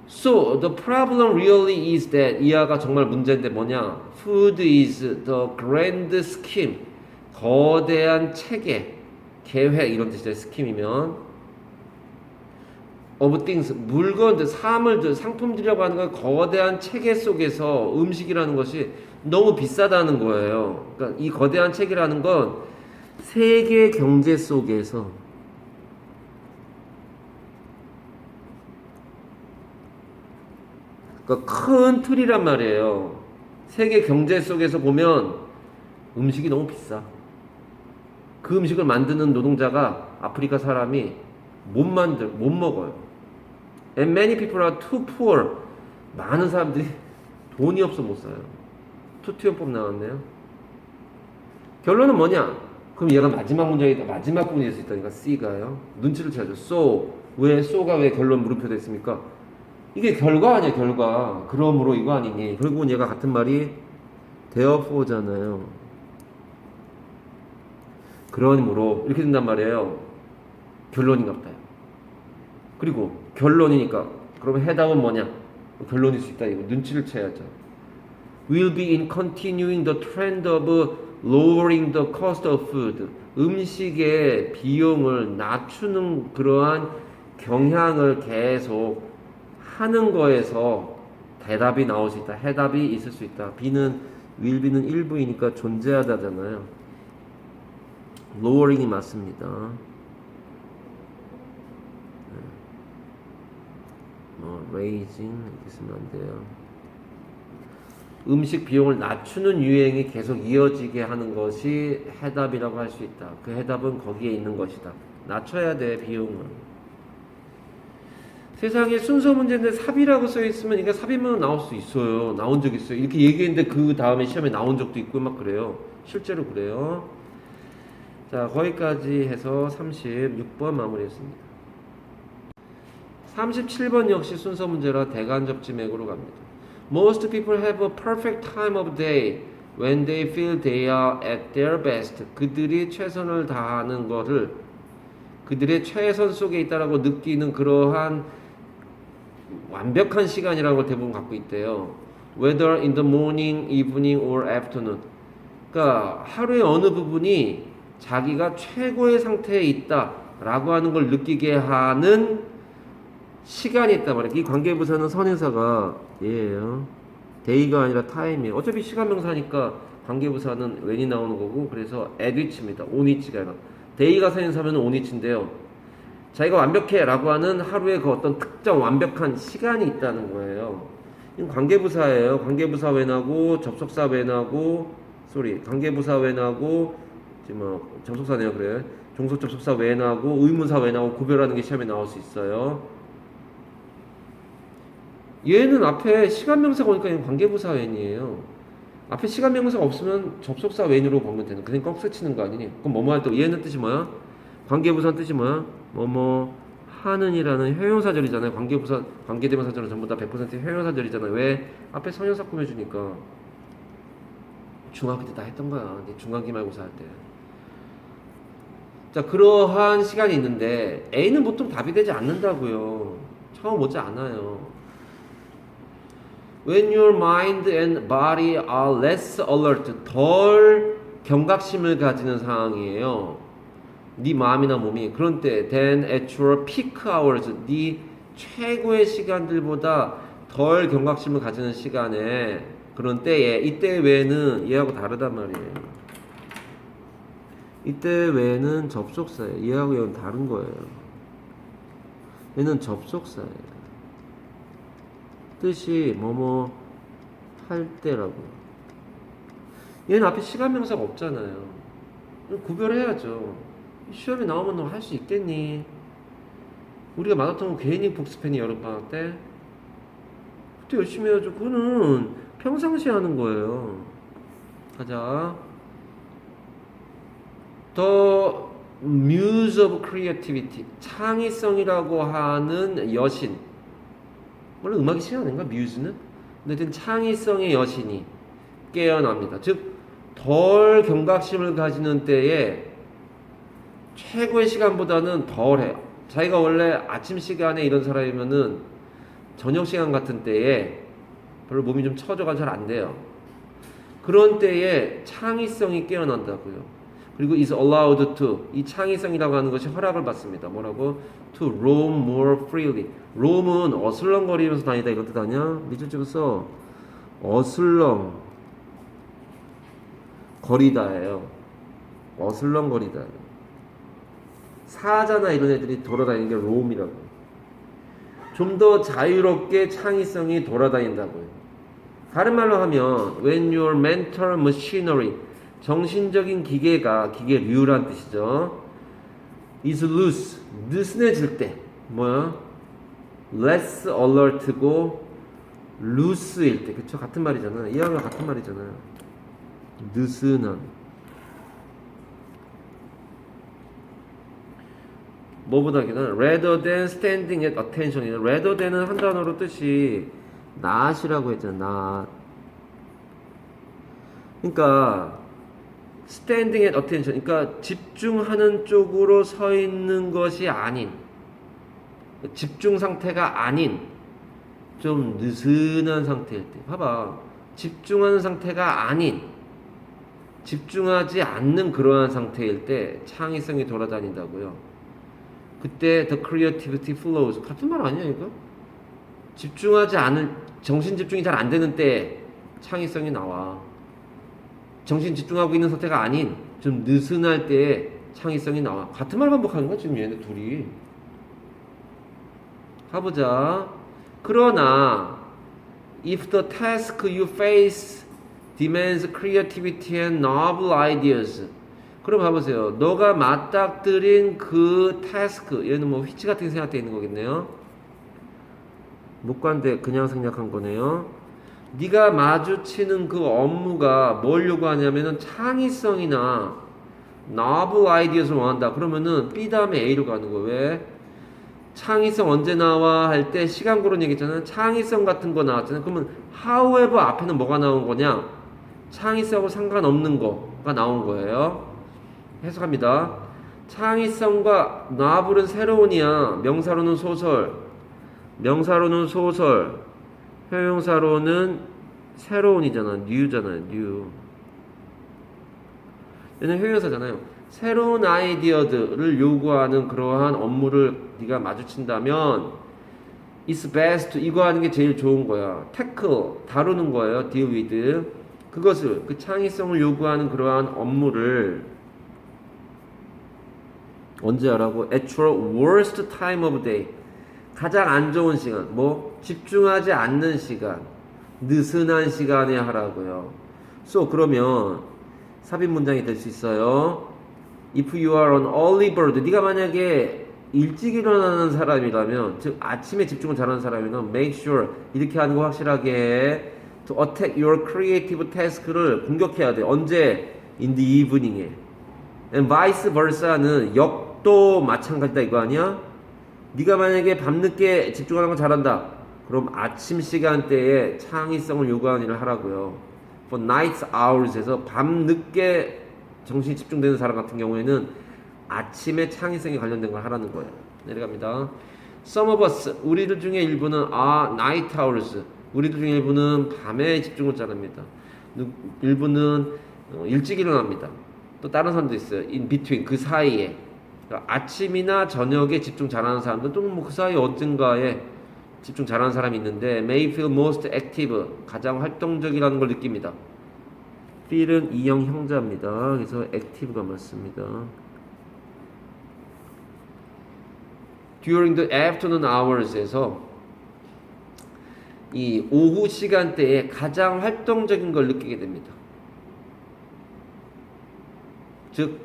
So the problem really is that 이하가 정말 문제인데 뭐냐? Food is the grand scheme. 거대한 체계, 계획 이런 뜻이죠. 스킴이면 of things 물건들, 사물들, 상품들이라고 하는 건 거대한 체계 속에서 음식이라는 것이 너무 비싸다는 거예요. 그러니까 이 거대한 체계라는 건 세계 경제 속에서 그러니까 큰 틀이란 말이에요. 세계 경제 속에서 보면 음식이 너무 비싸. 그 음식을 만드는 노동자가 아프리카 사람이 못 먹어요. And many people are too poor. 많은 사람들이 돈이 없어 못 사요. 투투용법 나왔네요. 결론은 뭐냐? 그럼 얘가 마지막 문장이다. 마지막 부분이 될 수 있다니까 C가요. 눈치를 채야죠. So 왜 so가 왜 결론 물음표 됐습니까? 이게 결과 아니야 결과. 그러므로 이거 아니니. 결국은 얘가 같은 말이 therefore잖아요. 그러므로 이렇게 된단 말이에요. 결론인갑다. 그리고 결론이니까 그러면 해답은 뭐냐? 결론일 수 있다. 이거 눈치를 채야죠. Will be in continuing the trend of lowering the cost of food. 음식의 비용을 낮추는 그러한 경향을 계속 하는 거에서 대답이 나올 수 있다. 해답이 있을 수 있다. B는 will be는 일부이니까 존재하다잖아요. lowering이 맞습니다. raising 이렇게 쓰면 안 돼요. 음식 비용을 낮추는 유행이 계속 이어지게 하는 것이 해답이라고 할 수 있다. 그 해답은 거기에 있는 것이다. 낮춰야 돼 비용을. 세상에 순서 문제인데 삽이라고 써 있으면 이게 삽이면 나올 수 있어요. 나온 적 있어요. 이렇게 얘기했는데 그 다음에 시험에 나온 적도 있고 막 그래요. 실제로 그래요. 자, 거기까지 해서 36번 마무리했습니다. 37번 역시 순서 문제라 대간접지맥으로 갑니다. Most people have a perfect time of day when they feel they are at their best. 그들이 최선을 다하는 것을 그들의 최선 속에 있다라고 느끼는 그러한 완벽한 시간이라는 걸 대부분 갖고 있대요. Whether in the morning, evening or afternoon. 그러니까 하루의 어느 부분이 자기가 최고의 상태에 있다라고 하는 걸 느끼게 하는 시간이 있단 말이에요. 이 관계부사는 선행사가 얘예요. day가 아니라 time이에요. 어차피 시간명사니까 관계부사는 when이 나오는 거고 그래서 at which입니다. on which가 아니라 day가 선행사면 on which인데요. 자기가 완벽해 라고 하는 하루에 그 어떤 특정 완벽한 시간이 있다는 거예요. 이건 관계부사예요. 관계부사 when하고 접속사 when하고 관계부사 when하고 지금 뭐 접속사네요. 그래. 종속 접속사 when하고 의문사 when하고 구별하는 게 시험에 나올 수 있어요. 얘는 앞에 시간명사가 오니까 얘는 관계부사 when이에요. 앞에 시간명사가 없으면 접속사 when으로 보면 되는. 그냥 꺽쇠 치는 거 아니니? 그럼 뭐뭐 할 때 얘는 뜻이 뭐야? 관계부사 뜻이 뭐야? 뭐뭐 하는이라는 형용사절이잖아요. 관계부사, 관계대명사절은 전부 다 100% 형용사절이잖아요. 왜? 앞에 선형사 꾸며주니까. 중학교 때 다 했던 거야. 중간기 말고사 할 때. 자, 그러한 시간이 있는데 A는 보통 답이 되지 않는다고요. 처음 오지 않아요. When your mind and body are less alert, 덜 경각심을 가지는 상황이에요. 네 마음이나 몸이 그런 때 then at your peak hours, 네 최고의 시간들보다 덜 경각심을 가지는 시간에 그런 때에 이때 외에는 얘하고 다르단 말이에요. 이때 외에는 접속사예요. 얘하고 얘는 다른 거예요. 얘는 접속사예요. 뜻이 뭐뭐 할 때라고. 얘는 앞에 시간명사가 없잖아요. 구별해야죠. 시험에 나오면 너 할 수 있겠니? 우리가 마라톤 괜히 복습했니 여름방학 때? 그때 열심히 해야죠. 그거는 평상시에 하는 거예요. 가자. The Muse of Creativity, 창의성이라고 하는 여신. 원래 음악이 시 아닌가? 뮤즈는? 근데 창의성의 여신이 깨어납니다. 즉, 덜 경각심을 가지는 때에 최고의 시간보다는 덜해요. 자기가 원래 아침 시간에 이런 사람이면은 저녁 시간 같은 때에 별로 몸이 좀 처져가 잘 안 돼요. 그런 때에 창의성이 깨어난다고요. 그리고 is allowed to, 이 창의성이라고 하는 것이 허락을 받습니다. 뭐라고? To roam more freely. roam은 어슬렁거리면서 다니다 이런 뜻 아니야? 밑줄 찍었어. 어슬렁 거리다예요. 어슬렁거리다. 사자나 이런 애들이 돌아다니는 게 roam이라고. 좀 더 자유롭게 창의성이 돌아다닌다고요. 다른 말로 하면 when your mental machinery, 정신적인 기계가, 기계류란 뜻이죠. is loose, 느슨해질 때 뭐야? less alert고 loose일 때, 그쵸? 같은 말이잖아. 이하고 같은 말이잖아요. 느슨한. 뭐보다기는 rather than standing at attention. rather than은 한 단어로 뜻이 not이라고 했잖아. not. 그러니까 standing at attention, 그러니까 집중하는 쪽으로 서 있는 것이 아닌, 집중 상태가 아닌 좀 느슨한 상태일 때. 봐봐. 집중하는 상태가 아닌, 집중하지 않는 그러한 상태일 때 창의성이 돌아다닌다고요. 그때 the creativity flows. 같은 말 아니야 이거? 집중하지 않을, 정신 집중이 잘 안 되는 때 창의성이 나와. 정신 집중하고 있는 상태가 아닌 좀 느슨할 때에 창의성이 나와. 같은 말 반복하는 거야 지금 얘네 둘이. 가보자. 그러나 if the task you face demands creativity and novel ideas, 그럼 봐보세요. 너가 맞닥뜨린 그 태스크, 얘는 뭐 which 같은 게 생각되어 있는 거겠네요. 목관대 그냥 생략한 거네요. 네가 마주치는 그 업무가 뭘 요구하냐면은 창의성이나 novel ideas를 원한다. 그러면은 B 다음에 A로 가는 거. 왜? 창의성 언제 나와 할 때 시간 고른 얘기잖아요. 창의성 같은 거 나왔잖아요. 그러면 however 앞에는 뭐가 나온 거냐? 창의성하고 상관없는 거가 나온 거예요. 해석합니다. 창의성과 novel은 새로운이야. 명사로는 소설, 명사로는 소설, 형용사로는 새로운이잖아. new잖아요. new. 얘는 형용사잖아요. 새로운 아이디어들을 요구하는 그러한 업무를 네가 마주친다면 it's best, 이거 하는 게 제일 좋은 거야. tackle, 다루는 거예요. deal with. 그것을, 그 창의성을 요구하는 그러한 업무를 언제 하라고? At your worst time of day. 가장 안 좋은 시간. 뭐 집중하지 않는 시간. 느슨한 시간에 하라고요. So 그러면 삽입 문장이 될 수 있어요. If you are an early bird. 네가 만약에 일찍 일어나는 사람이라면, 즉 아침에 집중을 잘하는 사람이면 make sure 이렇게 하는 거 확실하게 해. To attack your creative task를 공격해야 돼. 언제? In the evening에. And vice versa는 역도 마찬가지다 이거 아니야? 네가 만약에 밤늦게 집중하는 거 잘한다. 그럼 아침 시간대에 창의성을 요구하는 일을 하라고요. For night hours에서 밤늦게 정신이 집중되는 사람 같은 경우에는 아침에 창의성에 관련된 걸 하라는 거예요. 내려갑니다. Some of us, 우리들 중에 일부는 night owls, 우리들 중에 일부는 밤에 집중을 잘합니다. 일부는 일찍 일어납니다. 또 다른 사람도 있어요. In between, 그 사이에. 그러니까 아침이나 저녁에 집중 잘하는 사람들 또는 뭐 그 사이 어딘가에 집중 잘하는 사람이 있는데 may feel most active, 가장 활동적이라는 걸 느낍니다. feel은 이형 형자입니다. 그래서 active가 맞습니다. during the afternoon hours에서 이 오후 시간대에 가장 활동적인 걸 느끼게 됩니다. 즉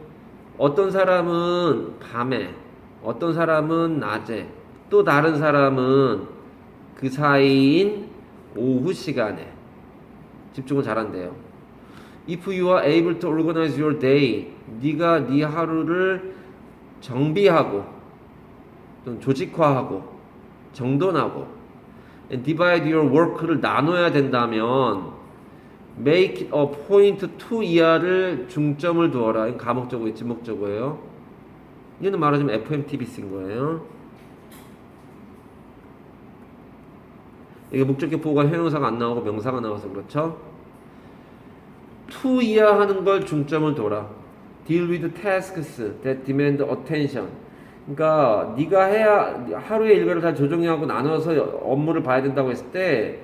어떤 사람은 밤에, 어떤 사람은 낮에, 또 다른 사람은 그 사이인 오후 시간에 집중을 잘한대요. If you are able to organize your day, 네가 네 하루를 정비하고, 또는 조직화하고, 정돈하고, and divide your work를 나눠야 된다면, make it a point to 이하를 중점을 두어라. 이건 가목적어예요, 지목적어예요. 이거는 말하자면 FMTB 쓴 거예요. 이게 목적격 보호가 형용사가 안 나오고 명사가 나와서 그렇죠. to 이하 하는 걸 중점을 둬라. deal with tasks that demand attention. 그러니까 네가 해야 하루의 일과를 다 조정하고 나눠서 업무를 봐야 된다고 했을 때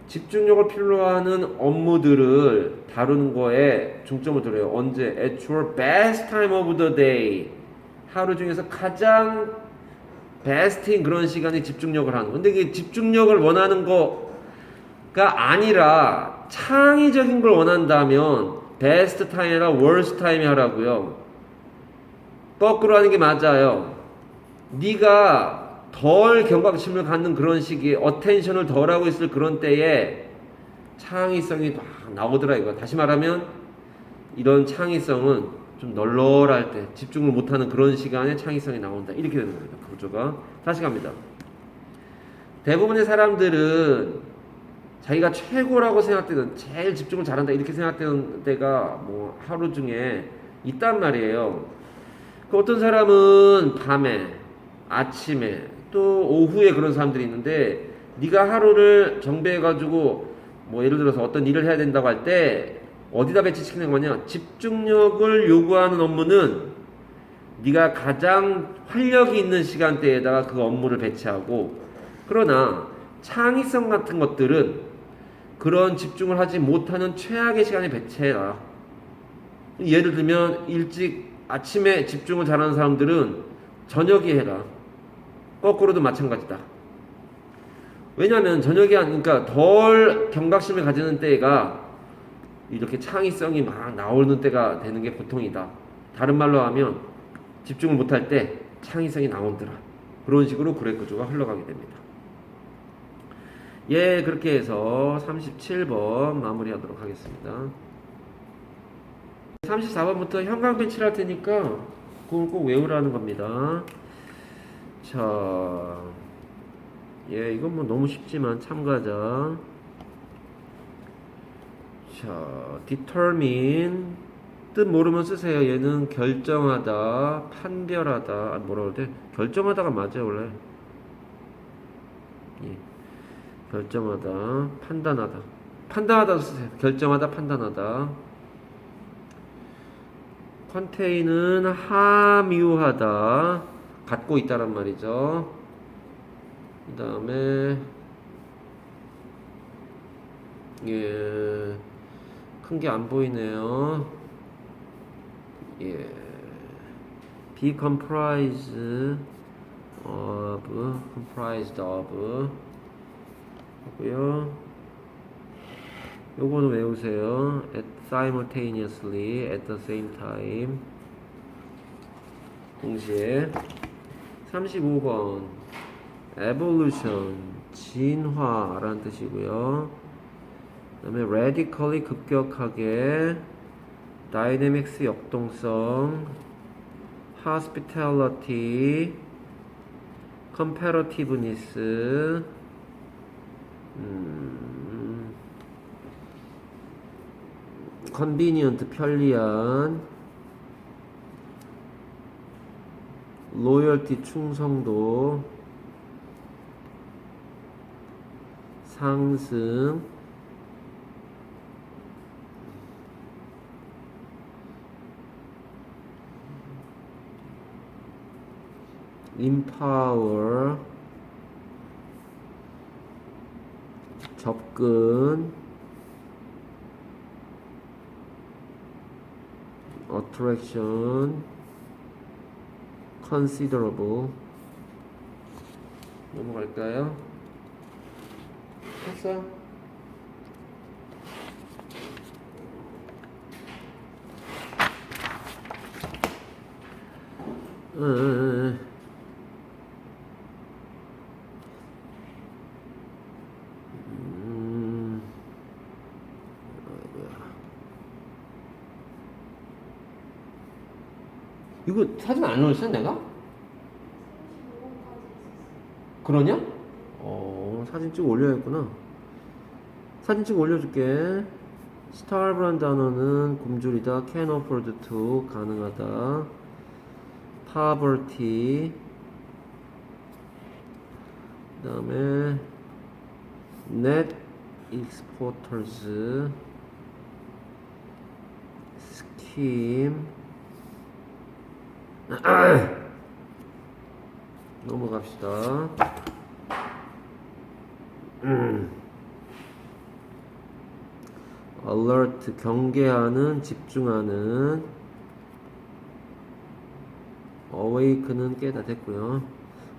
집중력을 필요로 하는 업무들을 다루는 거에 중점을 두어요. 언제? At your best time of the day. 하루 중에서 가장 베스트인 그런 시간에 집중력을 하는. 근데 이게 집중력을 원하는 거가 아니라 창의적인 걸 원한다면 베스트 타임이라 월스트 타임이 하라고요. 거꾸로 하는 게 맞아요. 네가 덜 경각심을 갖는 그런 시기에 어텐션을 덜 하고 있을 그런 때에 창의성이 막 나오더라 이거. 다시 말하면 이런 창의성은 좀 널널할 때 집중을 못하는 그런 시간에 창의성이 나온다. 이렇게 되는 겁니다. 구조가. 다시 갑니다. 대부분의 사람들은 자기가 최고라고 생각되는, 제일 집중을 잘한다 이렇게 생각되는 때가 뭐 하루 중에 있단 말이에요. 그 어떤 사람은 밤에, 아침에, 또 오후에 그런 사람들이 있는데, 네가 하루를 정비해가지고 뭐 예를 들어서 어떤 일을 해야 된다고 할 때 어디다 배치시키는 거냐? 집중력을 요구하는 업무는 네가 가장 활력이 있는 시간대에다가 그 업무를 배치하고, 그러나 창의성 같은 것들은 그런 집중을 하지 못하는 최악의 시간에 배치해라. 예를 들면 일찍 아침에 집중을 잘하는 사람들은 저녁에 해라. 거꾸로도 마찬가지다. 왜냐하면 저녁에 하니까 덜 경각심을 가지는 때가 이렇게 창의성이 막 나오는 때가 되는 게 보통이다. 다른 말로 하면 집중을 못할 때 창의성이 나오더라. 그런 식으로 그래 구조가 흘러가게 됩니다. 예, 그렇게 해서 37번 마무리하도록 하겠습니다. 34번부터 형광펜 칠할 테니까 그걸 꼭 외우라는 겁니다. 자, 예, 이건 뭐 너무 쉽지만 참가자. 자, determine 뜻 모르면 쓰세요. 얘는 결정하다, 판별하다, 뭐라 그래? 결정하다가 맞아요 원래. 예, 결정하다, 판단하다, 판단하다 쓰세요. 결정하다, 판단하다. 컨테인은 함유하다, 갖고 있다란 말이죠. 그 다음에 예, 큰 게 안 보이네요. 예, be comprised of 하고요. 요거는 외우세요. simultaneously, at the same time. 동시에. 35번 evolution, 진화라는 뜻이고요. 그 다음에 radically, 급격하게. dynamics, 역동성. hospitality, comparativeness, convenient, 편리한. loyalty, 충성도. 상승. empower, 접근. attraction, considerable. 넘어갈까요? 했어? 이거 사진 안 올렸어 내가? 그러냐? 사진 찍어 올려야겠구나. 사진 찍어 올려줄게. starve란 단어는 굶주리다, can afford to, 가능하다. poverty, 그 다음에 net exporters, scheme. 넘어갑시다. alert, 경계하는, 집중하는. awake는 깨다 됐고요.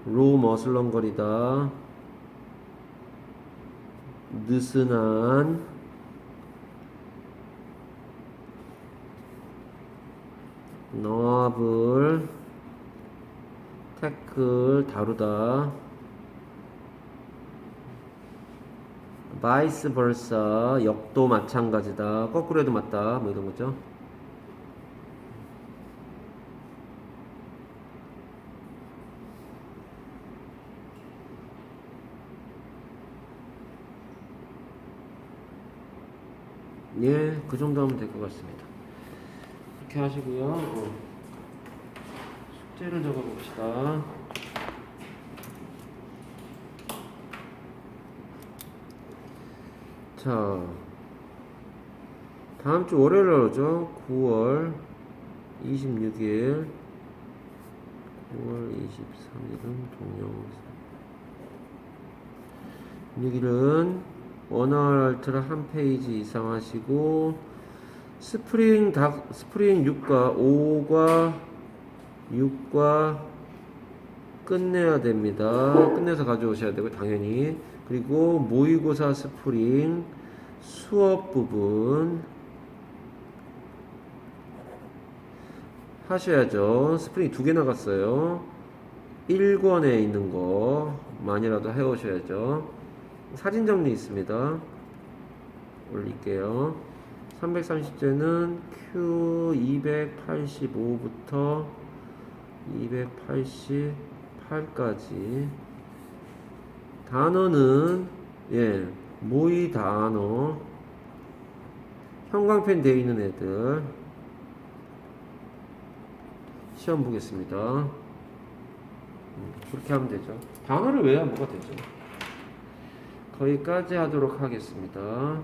roam, 어슬렁거리다. 느슨한. 너블, 태클, 다루다. vice versa, 역도 마찬가지다. 거꾸로 해도 맞다. 뭐 이런 거죠. 예, 그 정도 하면 될 것 같습니다. 이렇게 하시고요. 숙제를 적어 봅시다. 자, 다음 주 월요일에 오죠. 9월 26일. 9월 23일은 동영상. 6일은 원어 알트를 한 페이지 이상 하시고, 스프링 6과 5과 6과 끝내야 됩니다. 끝내서 가져오셔야 되고, 당연히. 그리고 모의고사 스프링 수업 부분 하셔야죠. 스프링 2개 나갔어요. 1권에 있는 거 많이라도 해오셔야죠. 사진 정리 있습니다. 올릴게요. 330제는 Q 285부터 288까지. 단어는 모의 단어 형광펜 되어 있는 애들 시험 보겠습니다. 그렇게 하면 되죠. 단어를 외야 뭐가 되죠. 거기까지 하도록 하겠습니다.